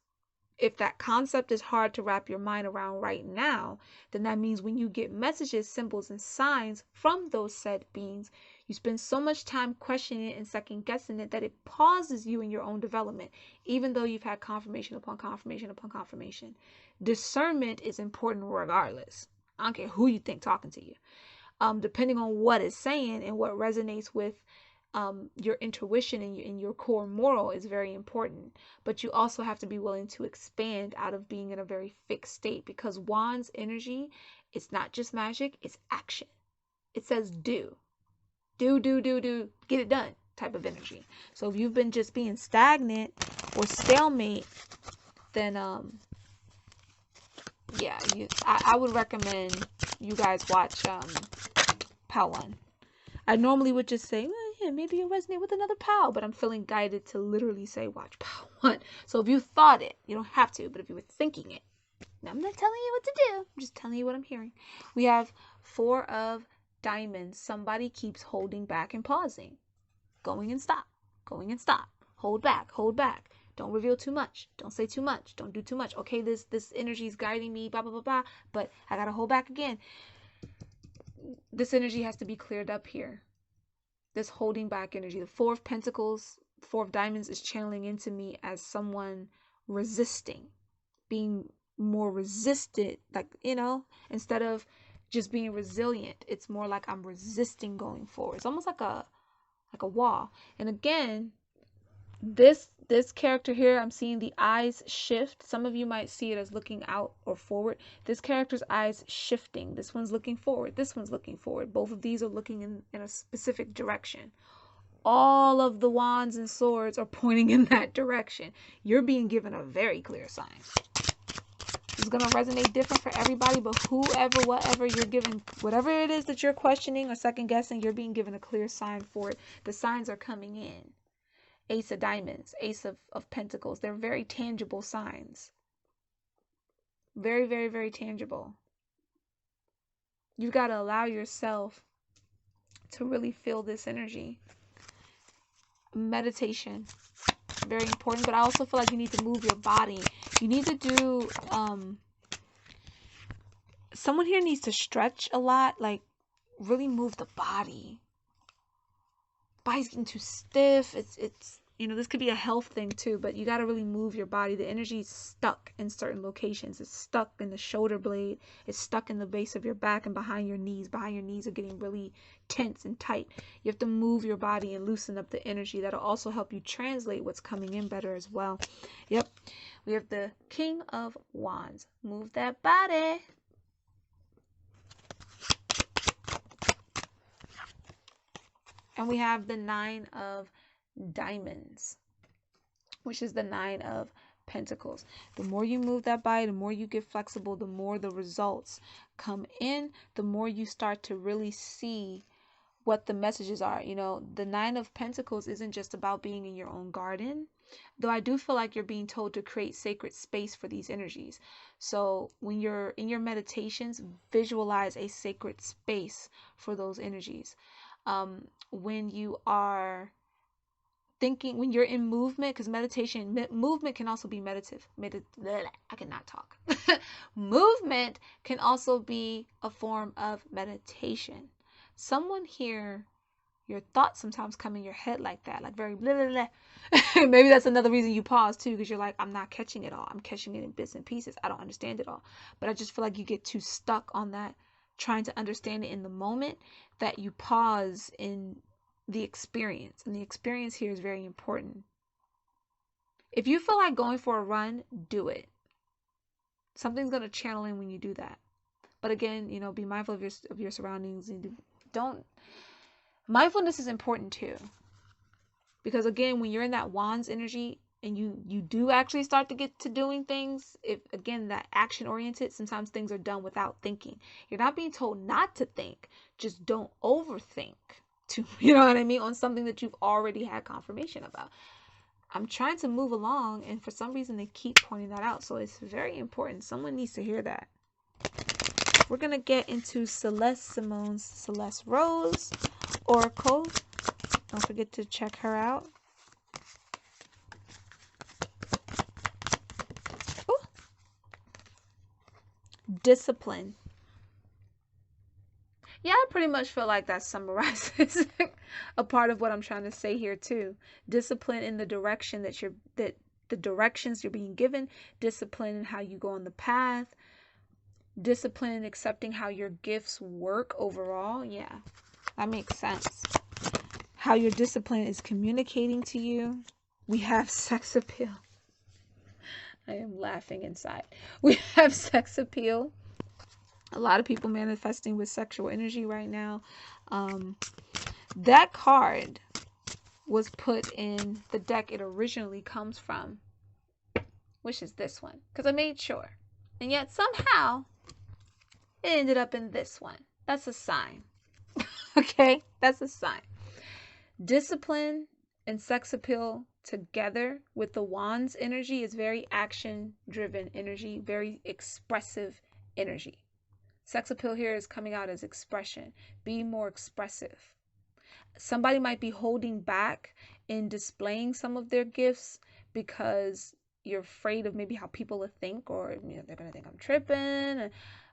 If that concept is hard to wrap your mind around right now, then that means when you get messages, symbols, and signs from those said beings, you spend so much time questioning it and second guessing it that it pauses you in your own development, even though you've had confirmation upon confirmation upon confirmation. Discernment is important regardless. I don't care who you think talking to you. Depending on what it's saying and what resonates with your intuition and your core moral is very important. But you also have to be willing to expand out of being in a very fixed state, because Wand's energy, it's not just magic, it's action. It says do, get it done type of energy. So if you've been just being stagnant or stalemate, then yeah, I would recommend you guys watch Pal 1. I normally would just say, well, yeah, maybe you resonate with another pal, but I'm feeling guided to literally say watch Pal 1. So if you thought it, you don't have to, but if you were thinking it, I'm not telling you what to do, I'm just telling you what I'm hearing. We have 4 of Diamonds. Somebody keeps holding back and pausing, going and stop, hold back, don't reveal too much, don't say too much, don't do too much. Okay, this energy is guiding me, blah blah blah blah, but I gotta hold back again. This energy has to be cleared up here. This holding back energy. The 4 of Pentacles, 4 of Diamonds is channeling into me as someone resisting, being more resistant, like, you know, instead of just being resilient, it's more like I'm resisting going forward. It's almost like a wall. And again, this character here, I'm seeing the eyes shift. Some of you might see it as looking out or forward. This character's eyes shifting. This one's looking forward, this one's looking forward. Both of these are looking in a specific direction. All of the wands and swords are pointing in that direction. You're being given a very clear sign. It's going to resonate different for everybody, but whoever, whatever you're given, whatever it is that you're questioning or second guessing, you're being given a clear sign for it. The signs are coming in. Ace of Diamonds, Ace of Pentacles. They're very tangible signs. Very, very, very tangible. You've got to allow yourself to really feel this energy. Meditation. Very important, but I also feel like you need to move your body. You need to do, someone here needs to stretch a lot, like really move the body. Body's getting too stiff. It's you know, this could be a health thing too, but you got to really move your body. The energy is stuck in certain locations. It's stuck in the shoulder blade. It's stuck in the base of your back and behind your knees. Behind your knees are getting really tense and tight. You have to move your body and loosen up the energy. That'll also help you translate what's coming in better as well. Yep. We have the King of Wands. Move that body. And we have the 9 of Diamonds, which is the 9 of Pentacles. The more you move that body, the more you get flexible, the more the results come in, the more you start to really see what the messages are. You know, the 9 of Pentacles isn't just about being in your own garden, though I do feel like you're being told to create sacred space for these energies. So when you're in your meditations, visualize a sacred space for those energies. When you are thinking, when you're in movement, because movement can also be meditative. I cannot talk. Movement can also be a form of meditation. Someone here, your thoughts sometimes come in your head like that, like very blah, blah, blah. Maybe that's another reason you pause too, because you're like, I'm not catching it all. I'm catching it in bits and pieces. I don't understand it all. But I just feel like you get too stuck on that, trying to understand it in the moment, that you pause in the experience. And the experience here is very important. If you feel like going for a run, do it. Something's going to channel in when you do that. But again, you know, be mindful of your surroundings. And mindfulness is important too. Because again, when you're in that Wands energy and you do actually start to get to doing things, if again, that action oriented, sometimes things are done without thinking. You're not being told not to think, just don't overthink. You know what I mean? On something that you've already had confirmation about. I'm trying to move along, and for some reason they keep pointing that out. So it's very important. Someone needs to hear that. We're going to get into Simone's Celeste Rose Oracle. Don't forget to check her out. discipline. Yeah, I pretty much feel like that summarizes a part of what I'm trying to say here too. Discipline in the direction that the directions you're being given, discipline in how you go on the path, discipline in accepting how your gifts work overall. Yeah, that makes sense. How your discipline is communicating to you. We have sex appeal. I am laughing inside. We have sex appeal. A lot of people manifesting with sexual energy right now. That card was put in the deck it originally comes from, which is this one, because I made sure. And yet somehow it ended up in this one. That's a sign. Okay, that's a sign. Discipline and sex appeal together with the wands energy is very action driven energy, very expressive energy. Sex appeal here is coming out as expression. Be more expressive. Somebody might be holding back in displaying some of their gifts because you're afraid of maybe how people will think, or they're gonna think I'm tripping.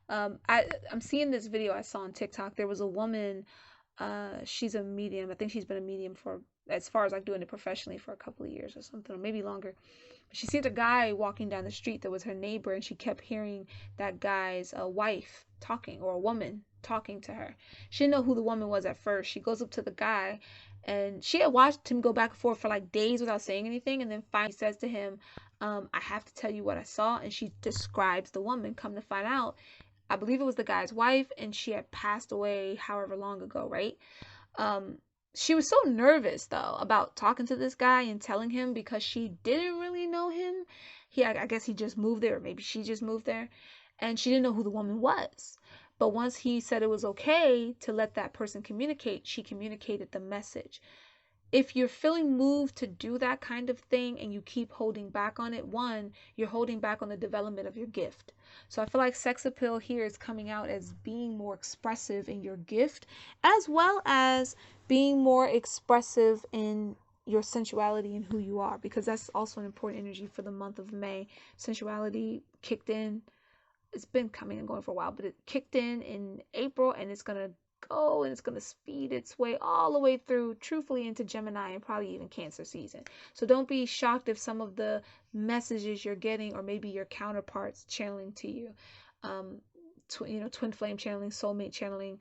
I'm seeing this video I saw on TikTok. There was a woman. She's a medium. I think she's been a medium for, as far as like doing it professionally, for a couple of years or something, or maybe longer. She sees a guy walking down the street that was her neighbor, and she kept hearing that guy's wife talking, or a woman talking to her. She didn't know who the woman was at first. She goes up to the guy, and she had watched him go back and forth for like days without saying anything, and then finally says to him, I have to tell you what I saw. And she describes the woman. Come to find out, I believe it was the guy's wife, and she had passed away however long ago, right? She was so nervous though about talking to this guy and telling him, because she didn't really know him. I guess he just moved there, or maybe she just moved there, and she didn't know who the woman was. But once he said it was okay to let that person communicate, she communicated the message. If you're feeling moved to do that kind of thing and you keep holding back on it, one, you're holding back on the development of your gift. So I feel like sex appeal here is coming out as being more expressive in your gift, as well as being more expressive in your sensuality and who you are, because that's also an important energy for the month of May. Sensuality kicked in. It's been coming and going for a while, but it kicked in April, and it's going to go, and it's going to speed its way all the way through, truthfully, into Gemini and probably even Cancer season. So don't be shocked if some of the messages you're getting, or maybe your counterparts channeling to you, twin flame channeling, soulmate channeling.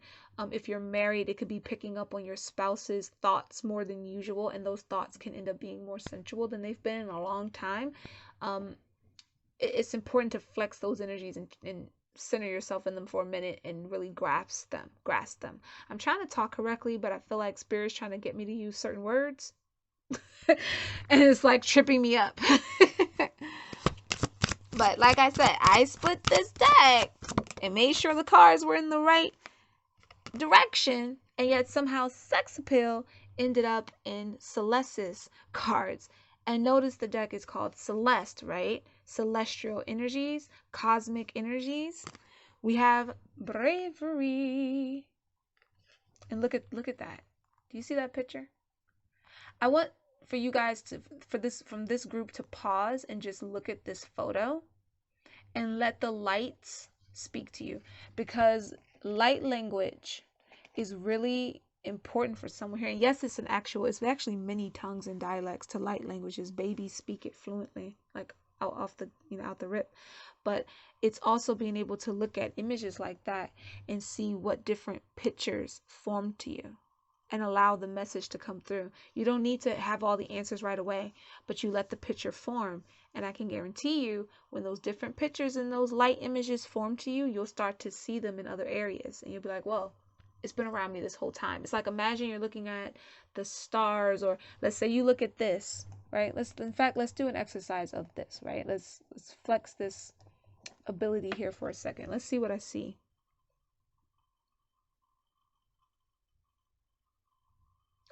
If you're married, it could be picking up on your spouse's thoughts more than usual, and those thoughts can end up being more sensual than they've been in a long time. It's important to flex those energies and center yourself in them for a minute and really grasp them. I'm trying to talk correctly, but I feel like Spirit's trying to get me to use certain words. And it's like tripping me up. But like I said, I split this deck and made sure the cards were in the right direction, and yet somehow sex appeal ended up in Celeste's cards. And notice the deck is called Celeste, right? Celestial energies, cosmic energies. We have bravery. And look at that. Do you see that picture? I want for you guys to, from this group, to pause and just look at this photo and let the lights speak to you, because light language is really important for someone here. And yes, it's actually many tongues and dialects to light languages. Babies speak it fluently, like out the rip. But it's also being able to look at images like that and see what different pictures form to you, and allow the message to come through. You don't need to have all the answers right away, but you let the picture form. And I can guarantee you, when those different pictures and those light images form to you, you'll start to see them in other areas, and you'll be like, whoa, it's been around me this whole time. It's like, imagine you're looking at the stars, or let's say you look at this, right? Let's do an exercise of this, right? Let's flex this ability here for a second. Let's see what I see.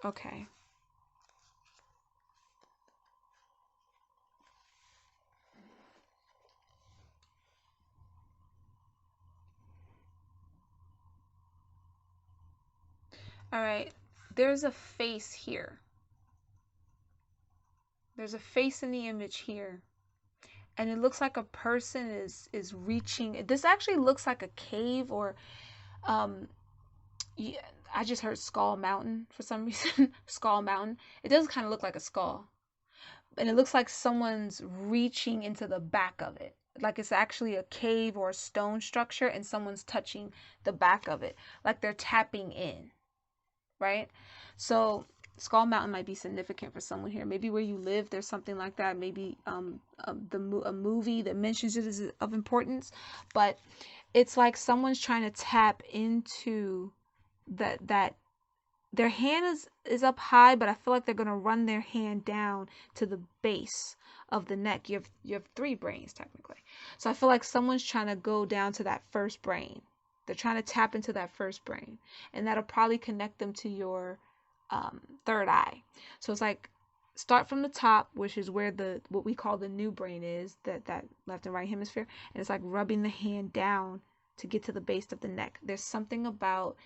Okay. All right. There's a face here. There's a face in the image here. and it looks like a person is reaching. This actually looks like a cave, or yeah, I just heard Skull Mountain for some reason. Skull Mountain. It does kind of look like a skull, and it looks like someone's reaching into the back of it. Like it's actually a cave or a stone structure, and someone's touching the back of it, like they're tapping in, right? So Skull Mountain might be significant for someone here. Maybe where you live, there's something like that. Maybe a movie that mentions it is of importance, but it's like someone's trying to tap into that their hand is up high, but I feel like they're gonna run their hand down to the base of the neck. You have three brains technically, so I feel like someone's trying to go down to that first brain. They're trying to tap into that first brain, and that'll probably connect them to your third eye. So it's like start from the top, which is where what we call the new brain is, that left and right hemisphere, and it's like rubbing the hand down to get to the base of the neck. There's something about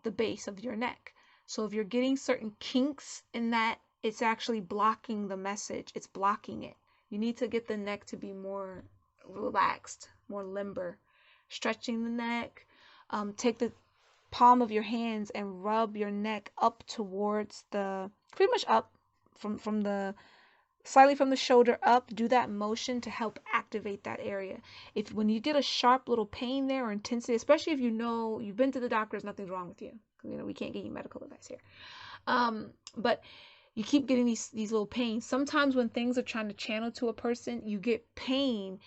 the base of your neck. So if you're getting certain kinks in that, it's actually blocking the message. It's blocking it. You need to get the neck to be more relaxed, more limber. Stretching the neck. Take the palm of your hands and rub your neck up towards pretty much up from the slightly from the shoulder up. Do that motion to help activate that area. When you get a sharp little pain there or intensity, especially if you know you've been to the doctor, nothing's wrong with you. We can't give you medical advice here. But you keep getting these little pains. Sometimes when things are trying to channel to a person, you get pain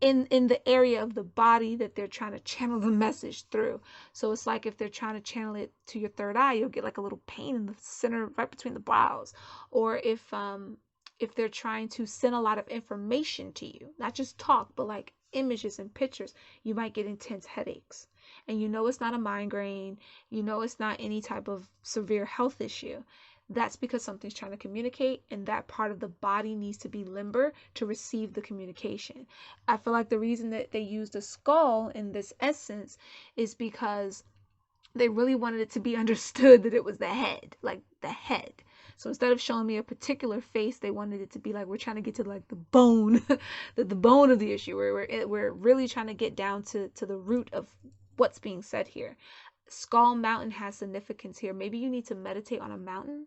in the area of the body that they're trying to channel the message through. So it's like if they're trying to channel it to your third eye, you'll get like a little pain in the center right between the brows. Or if they're trying to send a lot of information to you, not just talk, but like images and pictures, you might get intense headaches. And it's not a migraine, it's not any type of severe health issue. That's because something's trying to communicate, and that part of the body needs to be limber to receive the communication. I feel like the reason that they used a skull in this essence is because they really wanted it to be understood that it was the head, like the head. So instead of showing me a particular face, they wanted it to be like we're trying to get to like the bone, the bone of the issue. We're really trying to get down to the root of what's being said here. Skull Mountain has significance here. Maybe you need to meditate on a mountain.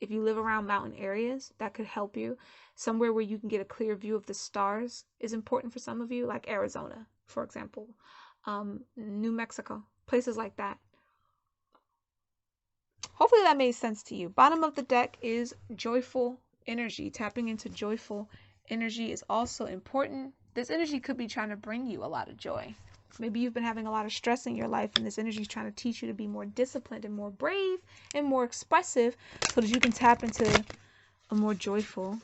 If you live around mountain areas, that could help you. Somewhere where you can get a clear view of the stars is important for some of you, like Arizona, for example, New Mexico, places like that. Hopefully that made sense to you. Bottom of the deck is joyful energy. Tapping into joyful energy is also important. This energy could be trying to bring you a lot of joy. Maybe you've been having a lot of stress in your life, and this energy is trying to teach you to be more disciplined and more brave and more expressive so that you can tap into a more joyful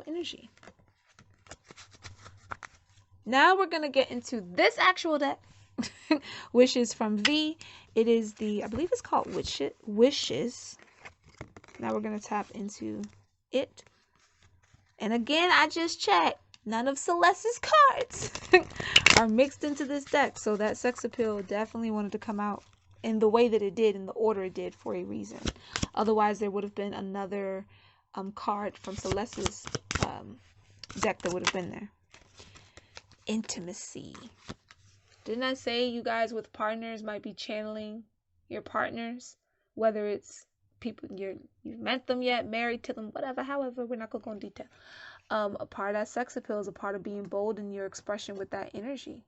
energy. Now we're going to get into this actual deck, which is from V. It is I believe it's called Wishes. Now we're going to tap into it. And again, I just checked. None of Celeste's cards are mixed into this deck. So that sex appeal definitely wanted to come out in the way that it did, in the order it did, for a reason. Otherwise, there would have been another card from Celeste's deck that would have been there. Intimacy. Didn't I say you guys with partners might be channeling your partners? Whether it's people you've met them yet, married to them, whatever, however, we're not going to go in detail. A part of that sex appeal is a part of being bold in your expression with that energy.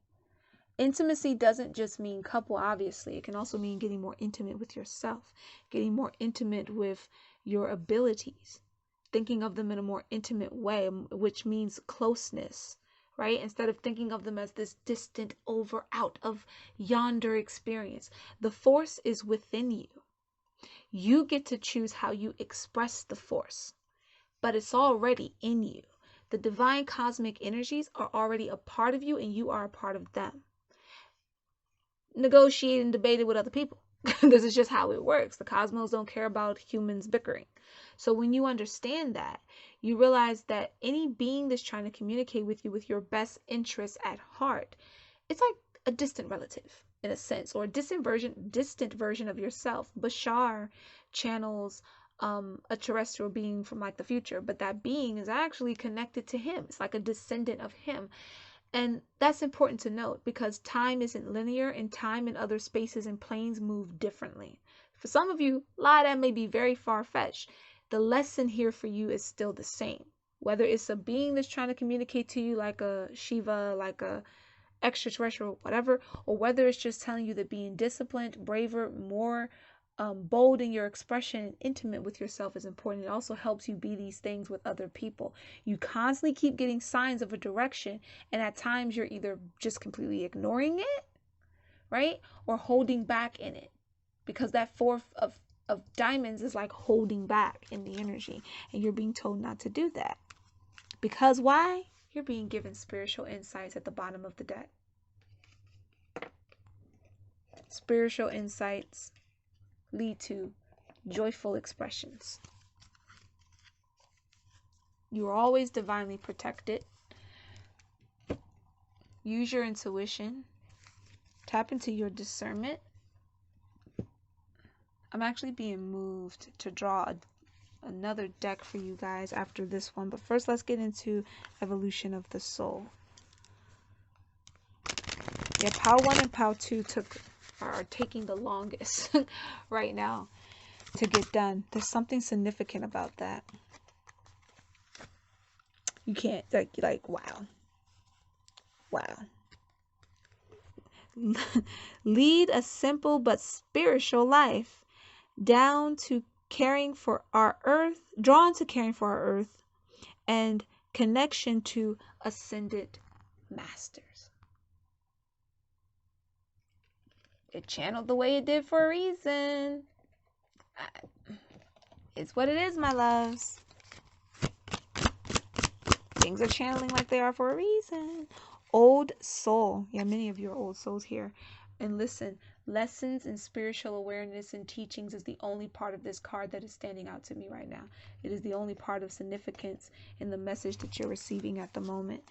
Intimacy doesn't just mean couple, obviously. It can also mean getting more intimate with yourself, getting more intimate with your abilities, thinking of them in a more intimate way, which means closeness, right? Instead of thinking of them as this distant, over, out of yonder experience. The force is within you. You get to choose how you express the force, but it's already in you. The divine cosmic energies are already a part of you, and you are a part of them. Negotiate and debate it with other people. This is just how it works. The cosmos don't care about humans bickering. So when you understand that, you realize that any being that's trying to communicate with you with your best interests at heart, it's like a distant relative in a sense, or a distant version of yourself. Bashar channels a terrestrial being from like the future, but that being is actually connected to him. It's like a descendant of him. And that's important to note because time isn't linear, and time in other spaces and planes move differently. For some of you, a lot of that may be very far-fetched. The lesson here for you is still the same. Whether it's a being that's trying to communicate to you like a Shiva, like a extraterrestrial, whatever, or whether it's just telling you that being disciplined, braver, more bold in your expression and intimate with yourself is important. It also helps you be these things with other people. You constantly keep getting signs of a direction, and at times you're either just completely ignoring it, right, or holding back in it, because that four of diamonds is like holding back in the energy, and you're being told not to do that. Because why? You're being given spiritual insights at the bottom of the deck. Spiritual insights lead to joyful expressions. You are always divinely protected. Use your intuition. Tap into your discernment. I'm actually being moved to draw another deck for you guys after this one. But first, let's get into evolution of the soul. Yeah, Pile 1 and Pile 2 are taking the longest right now to get done. There's something significant about that. You can't, like wow. Lead a simple but spiritual life, drawn to caring for our earth, and connection to ascended masters. It channeled the way it did for a reason. It's what it is, my loves. Things are channeling like they are for a reason. Old soul. Yeah, many of you are old souls here. And listen, lessons in spiritual awareness and teachings is the only part of this card that is standing out to me right now. It is the only part of significance in the message that you're receiving at the moment.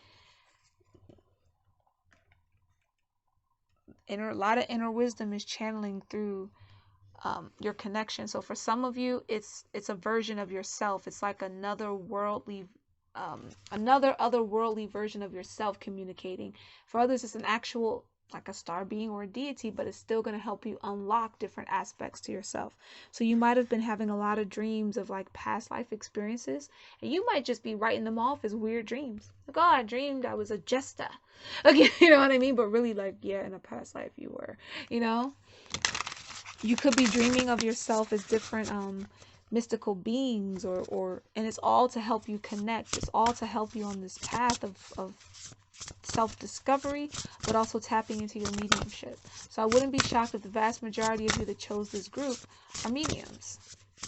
A lot of inner wisdom is channeling through your connection. So for some of you, it's a version of yourself. It's like another otherworldly version of yourself communicating. For others, it's an actual, like a star being or a deity, but it's still going to help you unlock different aspects to yourself. So you might have been having a lot of dreams of like past life experiences, and you might just be writing them off as weird dreams. Like, oh, I dreamed I was a jester. Okay, you know what I mean? But really, like, yeah, in a past life you were, you know? You could be dreaming of yourself as different mystical beings, and it's all to help you connect. It's all to help you on this path of self-discovery, but also tapping into your mediumship. So I wouldn't be shocked if the vast majority of you that chose this group are mediums,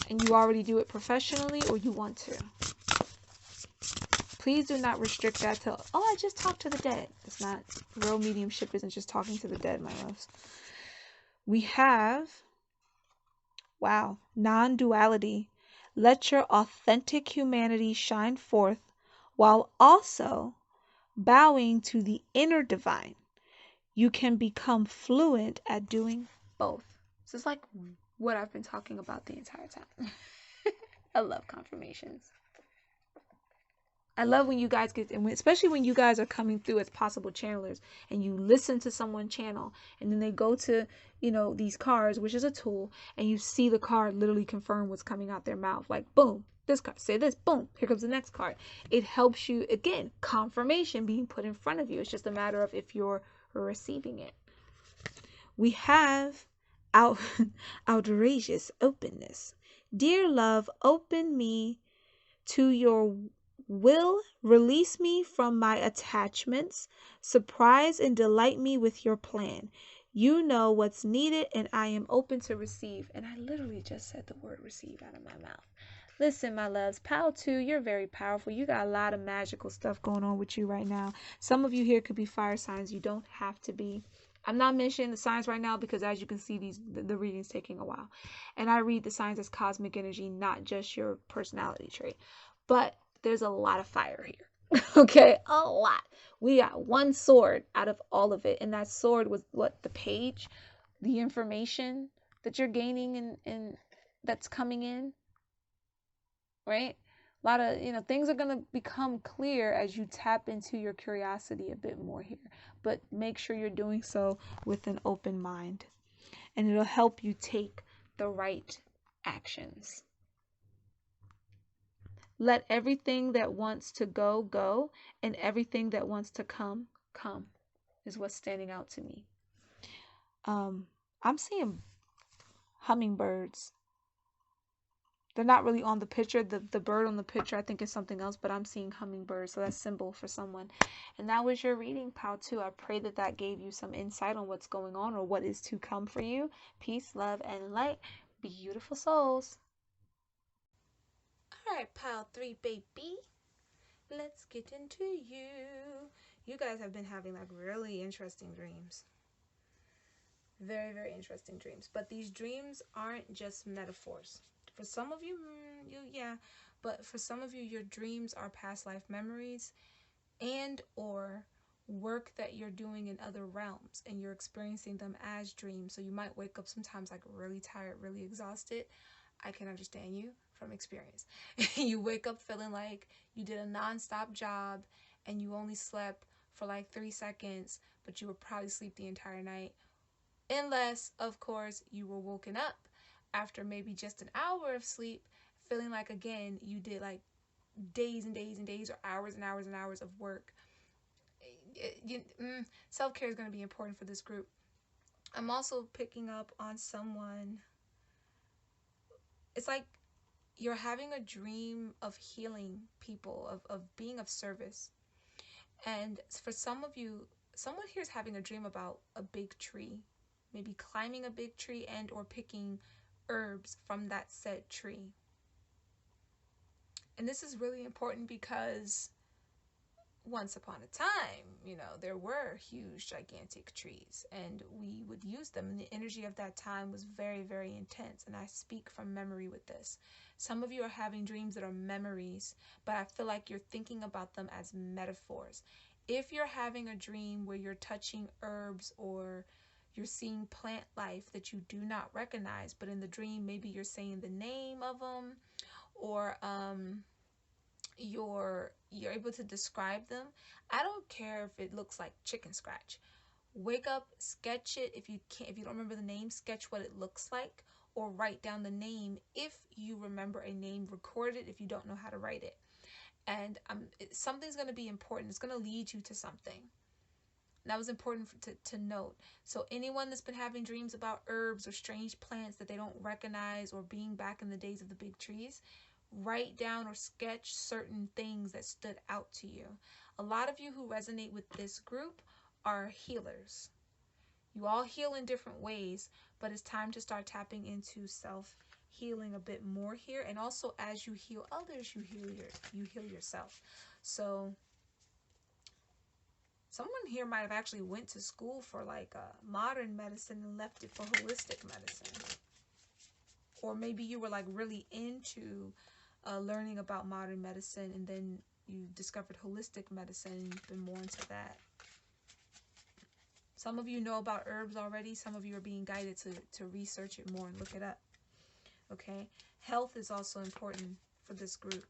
and you already do it professionally or you want to. Please do not restrict that to, oh, I just talked to the dead. It's not. Real mediumship isn't just talking to the dead, my loves. We have, wow, non-duality. Let your authentic humanity shine forth while also bowing to the inner divine. You can become fluent at doing both. So it's like what I've been talking about the entire time. I love confirmations. I love when you guys get, especially when you guys are coming through as possible channelers and you listen to someone channel and then they go to, you know, these cards, which is a tool, and you see the card literally confirm what's coming out their mouth. Like, boom, this card, say this, boom, here comes the next card. It helps you, again, confirmation being put in front of you. It's just a matter of if you're receiving it. We have outrageous openness. Dear love, open me to your will, release me from my attachments, surprise and delight me with your plan. You know what's needed and I am open to receive. And I literally just said the word receive out of my mouth. Listen, my loves, Pile 2, you're very powerful. You got a lot of magical stuff going on with you right now. Some of you here could be fire signs. You don't have to be. I'm not mentioning the signs right now because, as you can see, the reading's taking a while. And I read the signs as cosmic energy, not just your personality trait. But there's a lot of fire here. Okay, a lot. We got one sword out of all of it, and that sword was what? The page, the information that you're gaining and that's coming in. right? A lot of, things are going to become clear as you tap into your curiosity a bit more here. But make sure you're doing so with an open mind. And it'll help you take the right actions. Let everything that wants to go, go, and everything that wants to come, come, is what's standing out to me. I'm seeing hummingbirds. They're not really on the picture. The bird on the picture I think is something else, but I'm seeing hummingbirds, so that's symbol for someone. And that was your reading, pal, too. I pray that that gave you some insight on what's going on or what is to come for you. Peace, love, and light. Beautiful souls. All right, pile 3, baby. Let's get into you. You guys have been having like really interesting dreams. Very, very interesting dreams. But these dreams aren't just metaphors. For some of you, but for some of you, your dreams are past life memories and or work that you're doing in other realms, and you're experiencing them as dreams. So you might wake up sometimes like really tired, really exhausted. I can understand you from experience. You wake up feeling like you did a non-stop job and you only slept for like 3 seconds, but you were probably asleep the entire night. Unless, of course, you were woken up after maybe just an hour of sleep, feeling like, again, you did like days and days and days or hours and hours and hours of work. Self-care is going to be important for this group. I'm also picking up on someone. It's like you're having a dream of healing people, of being of service. And for some of you, someone here is having a dream about a big tree, maybe climbing a big tree and or picking herbs from that said tree. And this is really important because once upon a time, there were huge, gigantic trees, and we would use them. And the energy of that time was very, very intense. And I speak from memory with this. Some of you are having dreams that are memories, but I feel like you're thinking about them as metaphors. If you're having a dream where you're touching herbs or you're seeing plant life that you do not recognize, but in the dream, maybe you're saying the name of them, or you're able to describe them. I don't care if it looks like chicken scratch. Wake up, sketch it. If you don't remember the name, sketch what it looks like, or write down the name if you remember a name. Record it if you don't know how to write it. And something's going to be important. It's going to lead you to something. That was important to note. So anyone that's been having dreams about herbs or strange plants that they don't recognize, or being back in the days of the big trees, write down or sketch certain things that stood out to you. A lot of you who resonate with this group are healers. You all heal in different ways, but it's time to start tapping into self-healing a bit more here. And also, as you heal others, you heal yourself. So someone here might have actually went to school for like modern medicine and left it for holistic medicine. Or maybe you were like really into learning about modern medicine, and then you discovered holistic medicine and you've been more into that. Some of you know about herbs already. Some of you are being guided to research it more and look it up. Okay? Health is also important for this group.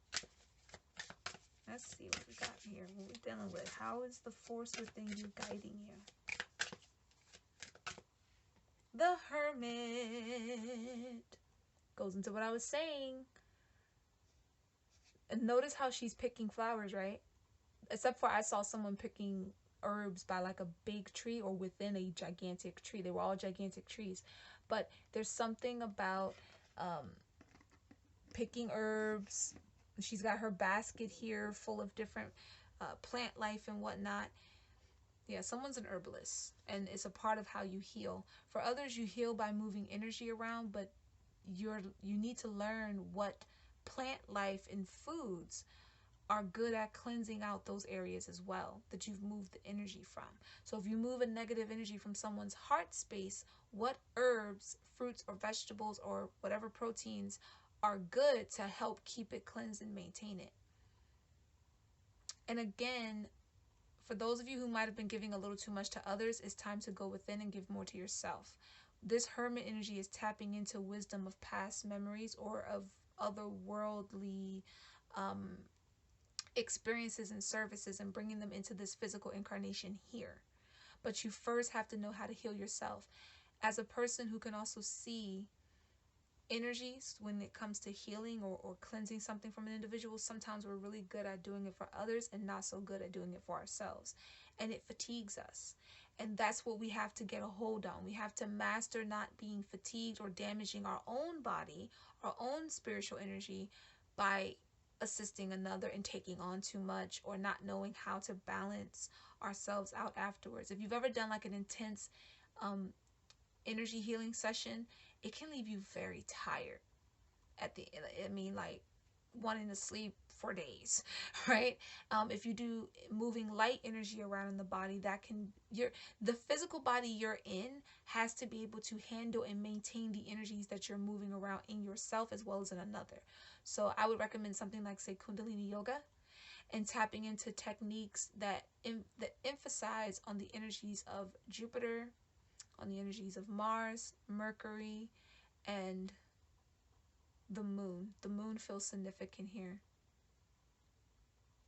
Let's see what we got here. What we're dealing with. How is the force within you guiding you? The Hermit goes into what I was saying. And notice how she's picking flowers, right? Except for I saw someone picking herbs by like a big tree or within a gigantic tree. They were all gigantic trees. But there's something about picking herbs. She's got her basket here full of different plant life and whatnot. Yeah, someone's an herbalist, and it's a part of how you heal. For others, you heal by moving energy around, but you need to learn what plant life and foods are good at cleansing out those areas as well that you've moved the energy from. So if you move a negative energy from someone's heart space, what herbs, fruits, or vegetables, or whatever proteins are good to help keep it cleansed and maintain it? And again, for those of you who might have been giving a little too much to others, it's time to go within and give more to yourself. This Hermit energy is tapping into wisdom of past memories or of otherworldly experiences and services and bringing them into this physical incarnation here. But you first have to know how to heal yourself. As a person who can also see energies when it comes to healing or cleansing something from an individual, sometimes we're really good at doing it for others and not so good at doing it for ourselves. And it fatigues us. And that's what we have to get a hold on. We have to master not being fatigued or damaging our own body, our own spiritual energy by assisting another and taking on too much, or not knowing how to balance ourselves out afterwards. If you've ever done like an intense energy healing session, it can leave you very tired at the end. I mean, like wanting to sleep for days, right? If you do moving light energy around in the body, that can, the physical body you're in has to be able to handle and maintain the energies that you're moving around in yourself as well as in another. So I would recommend something like, say, Kundalini yoga, and tapping into techniques that emphasize on the energies of Jupiter, on the energies of Mars, Mercury, and the moon. The moon feels significant here.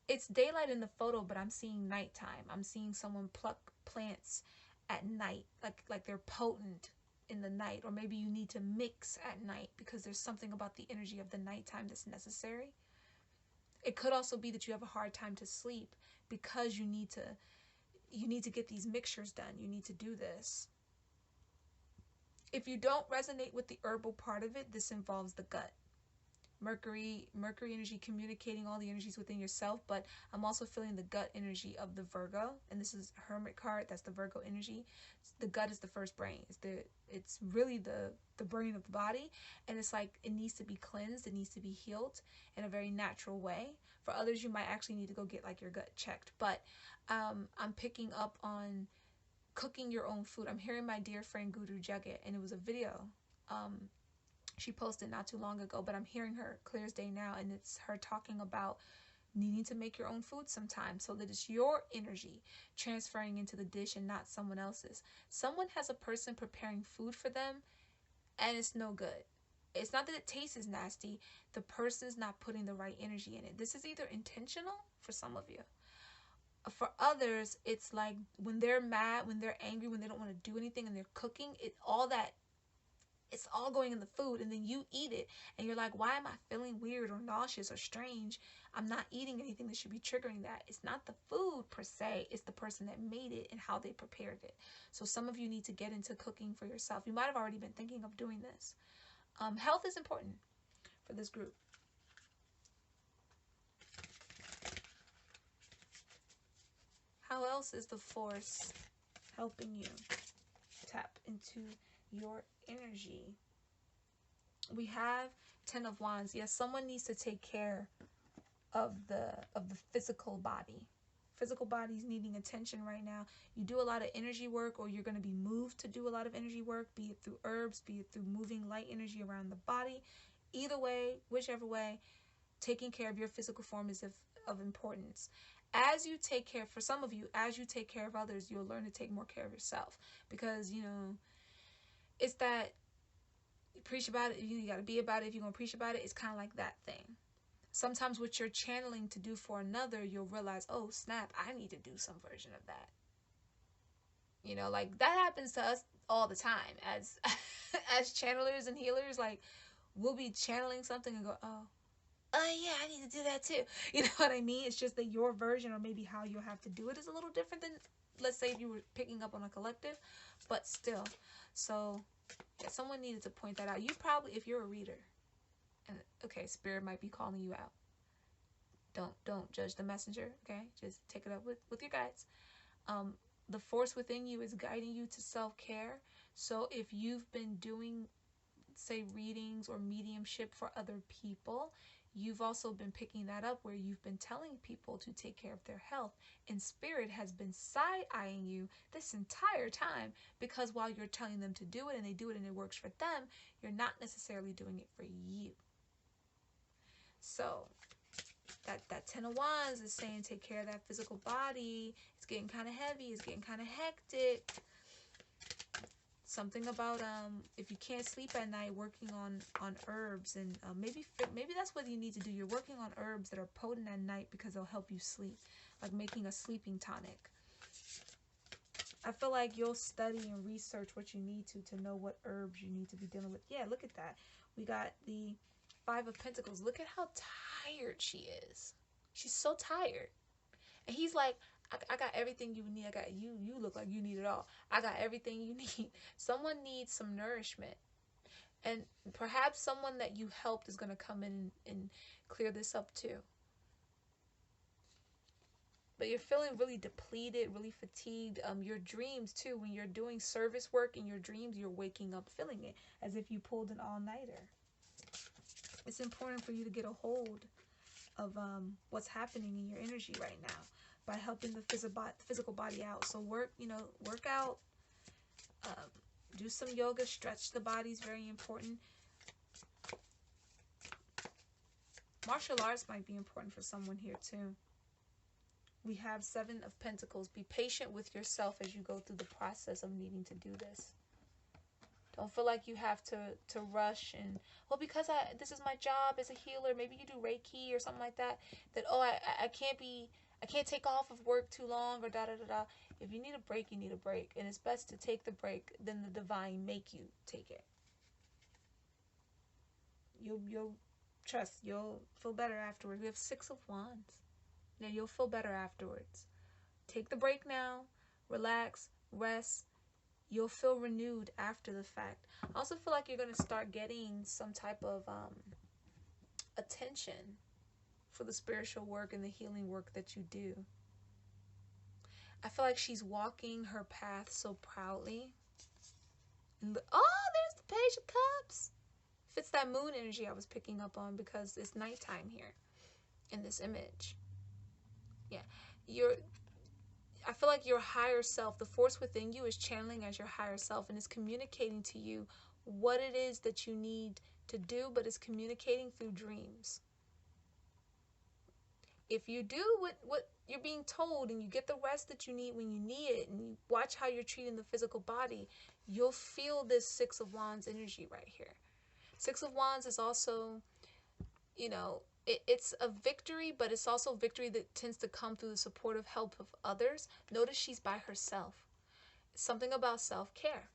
It's daylight in the photo, but I'm seeing nighttime. I'm seeing someone pluck plants at night, like they're potent in the night. Or maybe you need to mix at night because there's something about the energy of the nighttime that's necessary. It could also be that you have a hard time to sleep because you need to get these mixtures done. You need to do this. If you don't resonate with the herbal part of it, this involves the gut. Mercury energy communicating all the energies within yourself, but I'm also feeling the gut energy of the Virgo, and this is Hermit card. That's the Virgo energy. The gut is the first brain. It's really the brain of the body, and it's like it needs to be cleansed. It needs to be healed in a very natural way. For others, you might actually need to go get like your gut checked. But I'm picking up on cooking your own food. I'm hearing my dear friend Guru Jagat, and it was a video she posted not too long ago, but I'm hearing her clear as day now, and it's her talking about needing to make your own food sometimes so that it's your energy transferring into the dish and not someone else's. Someone has a person preparing food for them and it's no good. It's not that it tastes nasty. The person's not putting the right energy in it. This is either intentional for some of you. For others, it's like when they're mad, when they're angry, when they don't want to do anything and they're cooking, it's all going in the food, and then you eat it and you're like, why am I feeling weird or nauseous or strange? I'm not eating anything that should be triggering that. It's not the food per se, it's the person that made it and how they prepared it. So some of you need to get into cooking for yourself. You might have already been thinking of doing this. Health is important for this group. How else is the force helping you tap into your energy? We have Ten of Wands. Yes, someone needs to take care of the physical body. Physical body's needing attention right now. You do a lot of energy work, or you're going to be moved to do a lot of energy work, be it through herbs, be it through moving light energy around the body. Either way, whichever way, taking care of your physical form is of importance. As you take care, for some of you, as you take care of others, you'll learn to take more care of yourself. Because, you know, it's that you preach about it, you got to be about it. If you're going to preach about it, it's kind of like that thing. Sometimes what you're channeling to do for another, you'll realize, oh, snap, I need to do some version of that. You know, like that happens to us all the time as as channelers and healers. Like, we'll be channeling something and go, oh yeah, I need to do that too. You know what I mean? It's just that your version, or maybe how you'll have to do it, is a little different than, let's say, if you were picking up on a collective, but still. So yeah, someone needed to point that out. You probably, if you're a reader, and okay, spirit might be calling you out. Don't judge the messenger, okay? Just take it up with your guides. The force within you is guiding you to self-care. So if you've been doing, say, readings or mediumship for other people, you've also been picking that up, where you've been telling people to take care of their health, and spirit has been side-eyeing you this entire time, because while you're telling them to do it and they do it and it works for them, you're not necessarily doing it for you. So that Ten of Wands is saying take care of that physical body. It's getting kind of heavy. It's getting kind of hectic. Something about if you can't sleep at night, working on herbs, and maybe that's what you need to do. You're working on herbs that are potent at night because they'll help you sleep, like making a sleeping tonic. I feel like you'll study and research what you need to know what herbs you need to be dealing with. Yeah, look at that. We got the Five of Pentacles. Look at how tired she is. She's so tired. And he's like, I got everything you need. I got you. You look like you need it all. I got everything you need. Someone needs some nourishment. And perhaps someone that you helped is going to come in and clear this up too. But you're feeling really depleted, really fatigued. Your dreams too, when you're doing service work in your dreams, you're waking up feeling it as if you pulled an all-nighter. It's important for you to get a hold of what's happening in your energy right now by helping the physical body out. So work out, do some yoga, stretch the body is very important. Martial arts might be important for someone here too. We have Seven of Pentacles. Be patient with yourself as you go through the process of needing to do this. Don't feel like you have to rush and, well, because this is my job as a healer, maybe you do Reiki or something like that, that, oh, I can't take off of work too long or da-da-da-da. If you need a break, you need a break. And it's best to take the break than the divine make you take it. You'll trust, you'll feel better afterwards. We have Six of Wands. Now you'll feel better afterwards. Take the break now, relax, rest. You'll feel renewed after the fact. I also feel like you're going to start getting some type of attention for the spiritual work and the healing work that you do. I feel like she's walking her path so proudly. And there's the Page of Cups. It's that moon energy I was picking up on because it's nighttime here in this image. Yeah, I feel like your higher self, the force within you, is channeling as your higher self and is communicating to you what it is that you need to do, but is communicating through dreams. If you do what you're being told and you get the rest that you need when you need it, and you watch how you're treating the physical body, you'll feel this Six of Wands energy right here. Six of Wands is also, it's a victory, but it's also victory that tends to come through the supportive help of others. Notice she's by herself. Something about self-care,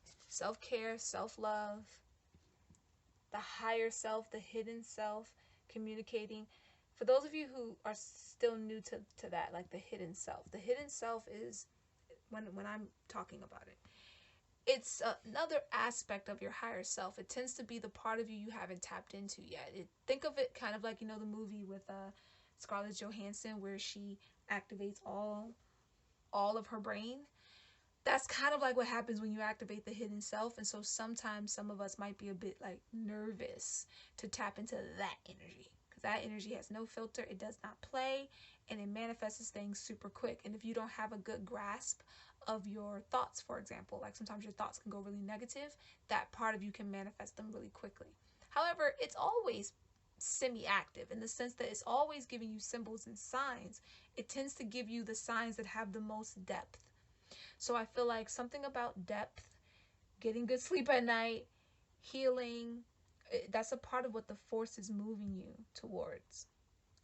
self-love, the higher self, the hidden self, communicating. For those of you who are still new to that, like the hidden self is, when I'm talking about it, it's another aspect of your higher self. It tends to be the part of you haven't tapped into yet. Think of it kind of like, the movie with Scarlett Johansson where she activates all of her brain. That's kind of like what happens when you activate the hidden self. And so sometimes some of us might be a bit like nervous to tap into that energy, because that energy has no filter. It does not play, and it manifests things super quick. And if you don't have a good grasp of your thoughts, for example, like sometimes your thoughts can go really negative, that part of you can manifest them really quickly. However, it's always semi-active in the sense that it's always giving you symbols and signs. It tends to give you the signs that have the most depth. So I feel like something about depth, getting good sleep at night, healing, that's a part of what the force is moving you towards.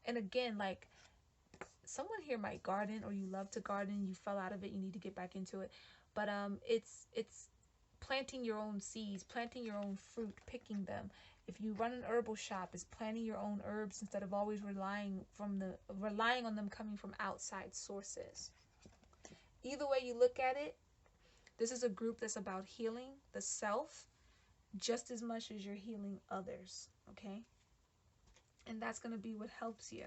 And again, like, someone here might garden, or you love to garden, you fell out of it, you need to get back into it. But it's planting your own seeds, planting your own fruit, picking them. If you run an herbal shop, it's planting your own herbs instead of always relying on them coming from outside sources. Either way you look at it, this is a group that's about healing the self just as much as you're healing others, okay? And that's going to be what helps you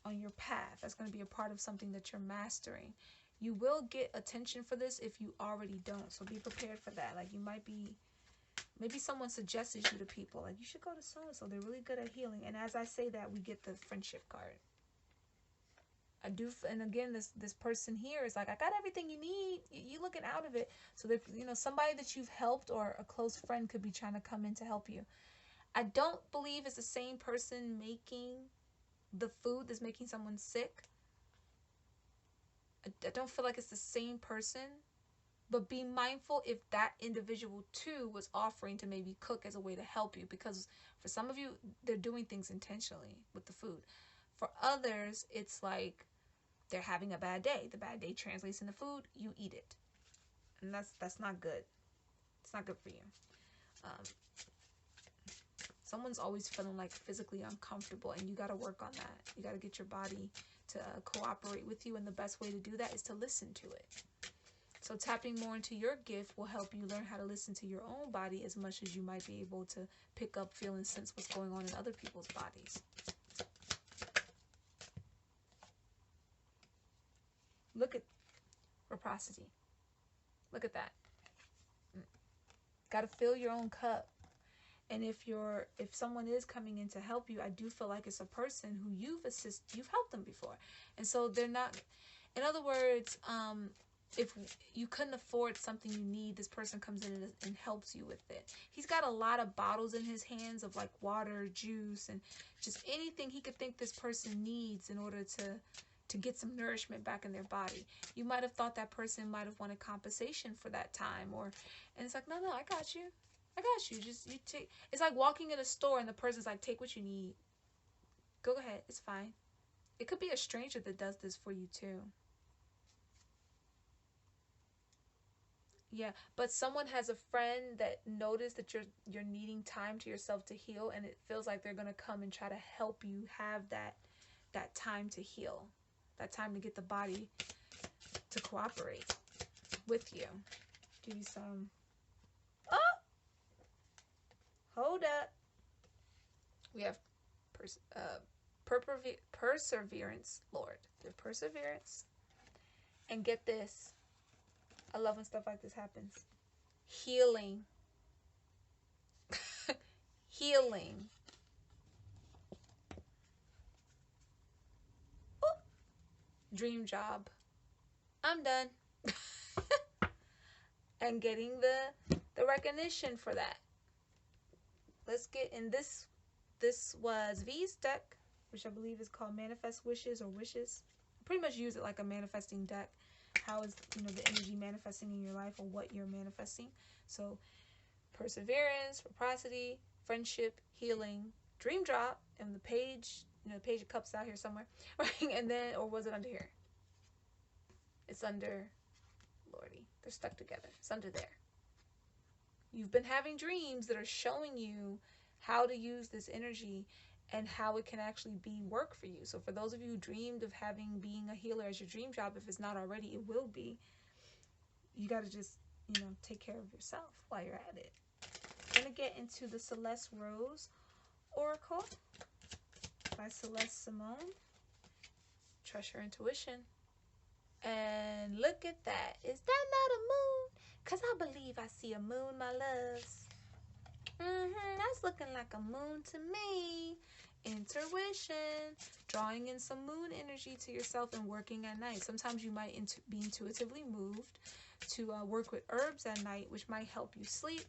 on your path. That's going to be a part of something that you're mastering. You will get attention for this if you already don't, so be prepared for that. Like, you might be, maybe someone suggests you to people, like, you should go to so-and-so, they're really good at healing. And as I say that, we get the friendship card. And again, this person here is like, I got everything you need. You looking out of it. So that, somebody that you've helped or a close friend could be trying to come in to help you. I don't believe it's the same person making the food that's making someone sick. I don't feel like it's the same person, But be mindful if that individual too was offering to maybe cook as a way to help you, because for some of you, they're doing things intentionally with the food. For others, it's like they're having a bad day. The bad day translates into food, you eat it. And that's not good. It's not good for you. Someone's always feeling like physically uncomfortable, and you got to work on that. You got to get your body to cooperate with you, and the best way to do that is to listen to it. So tapping more into your gift will help you learn how to listen to your own body as much as you might be able to pick up, feel, and sense what's going on in other people's bodies. Look at reciprocity. Look at that. Got to fill your own cup. And if someone is coming in to help you, I do feel like it's a person who you've helped them before. And so they're not, in other words, if you couldn't afford something you need, this person comes in and helps you with it. He's got a lot of bottles in his hands of like water, juice, and just anything he could think this person needs in order to get some nourishment back in their body. You might have thought that person might have wanted compensation for that time, and it's like, no, I got you. I got you. Just you take. It's like walking in a store and the person's like, take what you need. Go ahead. It's fine. It could be a stranger that does this for you too. Yeah, but someone has a friend that noticed that you're needing time to yourself to heal, and it feels like they're gonna come and try to help you have that time to heal, that time to get the body to cooperate with you. Give you some. Oh, hold up. We have perseverance, Lord. We have perseverance, and get this. I love when stuff like this happens. Healing. Healing. Ooh. Dream job. I'm done. And getting the recognition for that. Let's get in this. This was V's deck, which I believe is called Manifest Wishes or Wishes. Pretty much use it like a manifesting deck. How is, the energy manifesting in your life, or what you're manifesting? So perseverance, reciprocity, friendship, healing, dream drop, and the page, the page of cups out here somewhere, right? And then, or was it under here? It's under, Lordy, they're stuck together. It's under there. You've been having dreams that are showing you how to use this energy and how it can actually be work for you. So for those of you who dreamed of being a healer as your dream job, if it's not already, it will be. You got to just, take care of yourself while you're at it. I'm going to get into the Celeste Rose Oracle by Celeste Simone. Trust your intuition. And look at that. Is that not a moon? Because I believe I see a moon, my loves. That's looking like a moon to me. Intuition, drawing in some moon energy to yourself and working at night. Sometimes you might be intuitively moved to work with herbs at night, which might help you sleep.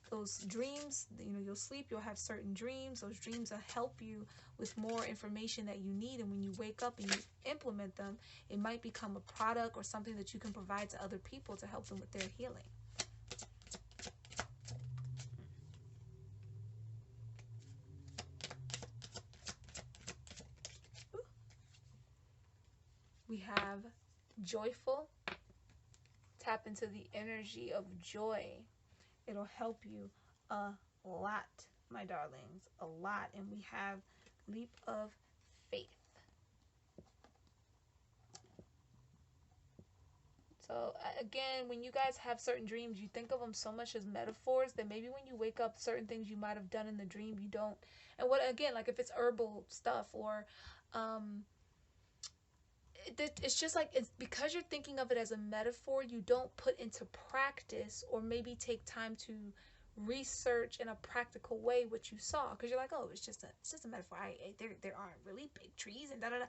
Those dreams, you'll sleep, you'll have certain dreams. Those dreams will help you with more information that you need. And when you wake up and you implement them, it might become a product or something that you can provide to other people to help them with their healing. We have joyful. Tap into the energy of joy. It'll help you a lot, my darlings, a lot. And we have leap of faith. So again, when you guys have certain dreams, you think of them so much as metaphors that maybe when you wake up, certain things you might have done in the dream, you don't. And what, again, like if it's herbal stuff or it's just like, it's because you're thinking of it as a metaphor, you don't put into practice or maybe take time to research in a practical way what you saw, because you're like, oh, it's just a metaphor. There aren't really big trees and da-da-da.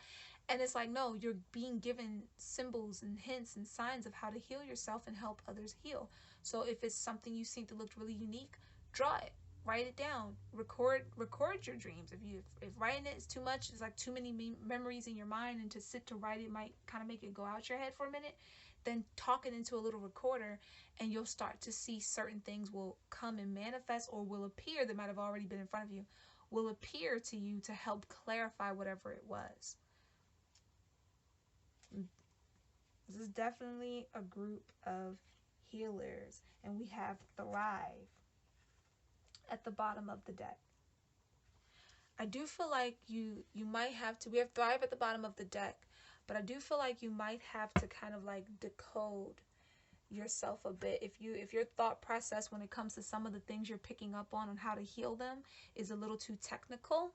And it's like, no, you're being given symbols and hints and signs of how to heal yourself and help others heal. So if it's something you think that looked really unique, draw it. Write it down. Record your dreams. If writing it is too much, it's like too many memories in your mind, and to sit to write it might kind of make it go out your head for a minute. then talk it into a little recorder, and you'll start to see certain things will come and manifest, or will appear, that might have already been in front of you, will appear to you to help clarify whatever it was. This is definitely a group of healers, and we have Thrive at the bottom of the deck. I do feel like you might have to, we have Thrive at the bottom of the deck, but I do feel like you might have to kind of like decode yourself a bit. If your thought process when it comes to some of the things you're picking up on how to heal them is a little too technical,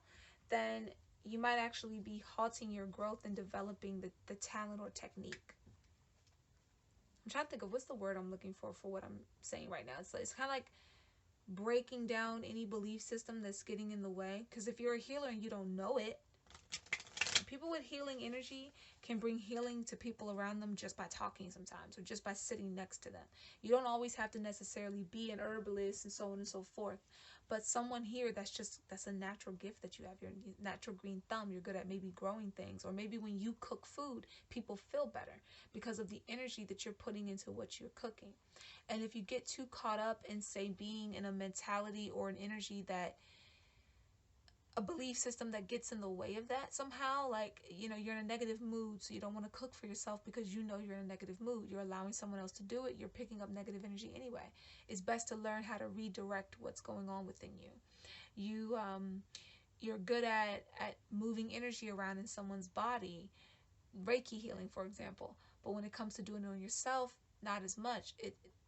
then you might actually be halting your growth and developing the talent or technique. I'm trying to think of what's the word I'm looking for what I'm saying right now. It's kind of like breaking down any belief system that's getting in the way. Because if you're a healer and you don't know it, people with healing energy can bring healing to people around them just by talking sometimes, or just by sitting next to them. You don't always have to necessarily be an herbalist and so on and so forth. But someone here that's a natural gift that you have, your natural green thumb. You're good at maybe growing things, or maybe when you cook food, people feel better because of the energy that you're putting into what you're cooking. And if you get too caught up in, say, being in a mentality or an energy that, a belief system that gets in the way of that somehow, like, you know, you're in a negative mood, so you don't want to cook for yourself because you know you're in a negative mood. You're allowing someone else to do it. You're picking up negative energy anyway. It's best to learn how to redirect what's going on within you. You're good at moving energy around in someone's body, Reiki healing, for example. But when it comes to doing it on yourself, not as much.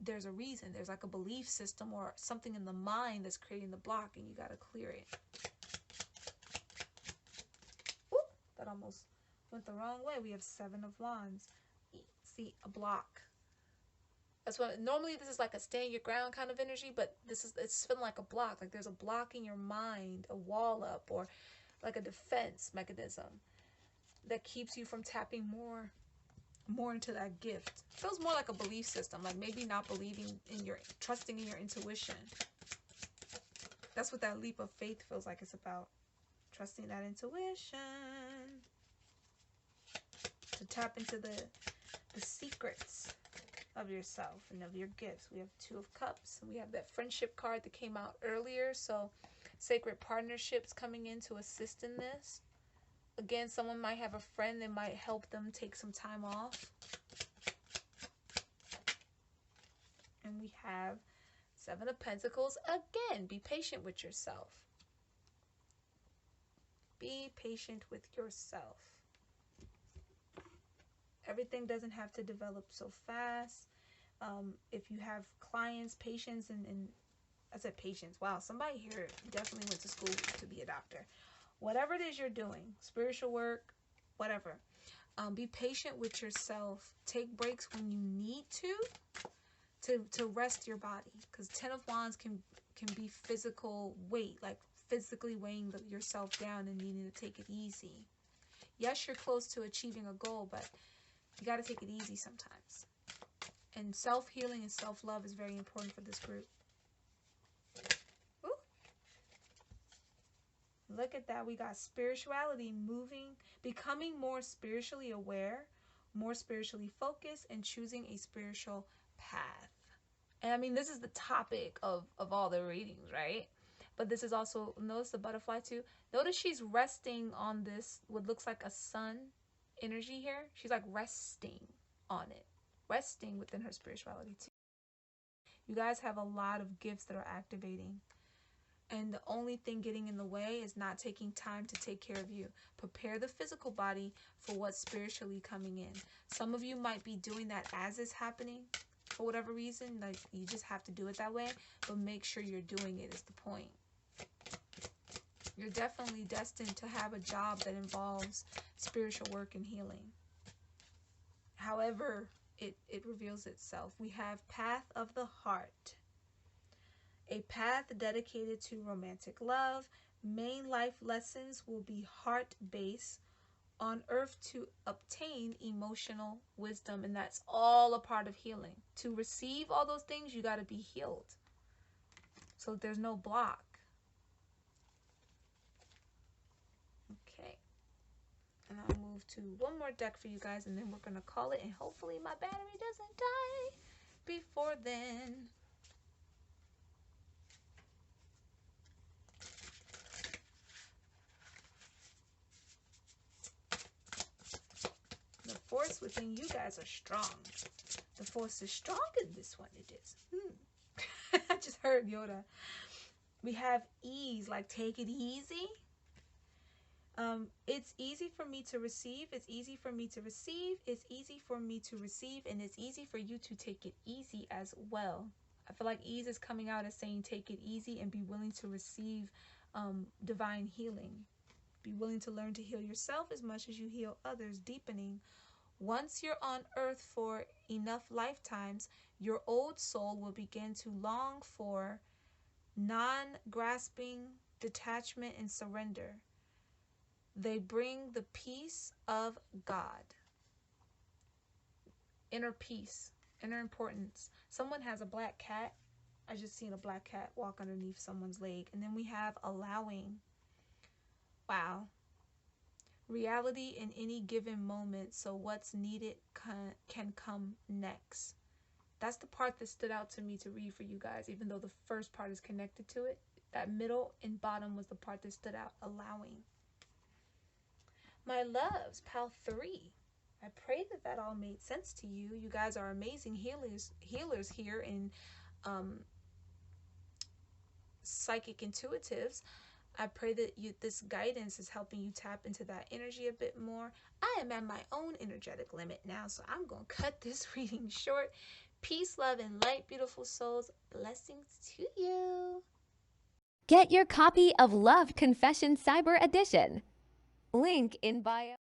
There's a reason. There's like a belief system or something in the mind that's creating the block, and you got to clear it. That almost went the wrong way. We have 7 of Wands. See, a block. That's what, normally this is like a stand your ground kind of energy, but it's feeling like a block. Like there's a block in your mind, a wall up, or like a defense mechanism that keeps you from tapping more into that gift. It feels more like a belief system, like maybe not believing in trusting in your intuition. That's what that leap of faith feels like it's about. Trusting that intuition to tap into the secrets of yourself and of your gifts. We have 2 of Cups, and we have that friendship card that came out earlier. So sacred partnerships coming in to assist in this. Again, someone might have a friend that might help them take some time off. And we have 7 of Pentacles. Again, be patient with yourself. Be patient with yourself. Everything doesn't have to develop so fast. If you have clients, patience, and I said patience. Wow, somebody here definitely went to school to be a doctor. Whatever it is you're doing, spiritual work, whatever. Be patient with yourself. Take breaks when you need to rest your body. Because 10 of Wands can be physical weight, like physically weighing yourself down and needing to take it easy. Yes, you're close to achieving a goal, but you got to take it easy sometimes. And self-healing and self-love is very important for this group. Ooh. Look at that. We got spirituality moving, becoming more spiritually aware, more spiritually focused, and choosing a spiritual path. And I mean, this is the topic of all the readings, right? But this is also, notice the butterfly too. Notice she's resting on this, what looks like a sun energy here. She's like resting on it. Resting within her spirituality too. You guys have a lot of gifts that are activating. And the only thing getting in the way is not taking time to take care of you. Prepare the physical body for what's spiritually coming in. Some of you might be doing that as it's happening for whatever reason. Like, you just have to do it that way. But make sure you're doing it is the point. You're definitely destined to have a job that involves spiritual work and healing. However, it reveals itself. We have Path of the Heart. A path dedicated to romantic love. Main life lessons will be heart-based on earth to obtain emotional wisdom. And that's all a part of healing. To receive all those things, you got to be healed. So there's no block. Okay. And I'll move to one more deck for you guys, and then we're going to call it, and hopefully my battery doesn't die before then. The force within you guys are strong. The force is strong in this one, it is. I just heard Yoda. We have ease, like take it easy. It's easy for me to receive. It's easy for me to receive. It's easy for me to receive. And it's easy for you to take it easy as well. I feel like ease is coming out as saying take it easy and be willing to receive divine healing. Be willing to learn to heal yourself as much as you heal others, deepening. Once you're on earth for enough lifetimes, your old soul will begin to long for non-grasping detachment and surrender. They bring the peace of God. Inner peace, inner importance. Someone has a black cat. I just seen a black cat walk underneath someone's leg. And then we have allowing. Wow. Reality in any given moment, so what's needed can come next. That's the part that stood out to me to read for you guys, even though the first part is connected to it. That middle and bottom was the part that stood out, allowing. My loves, pile 3. I pray that that all made sense to you. You guys are amazing healers here in psychic intuitives. I pray that this guidance is helping you tap into that energy a bit more. I am at my own energetic limit now, so I'm going to cut this reading short. Peace, love, and light, beautiful souls. Blessings to you. Get your copy of Love Confession Cyber Edition. Link in bio.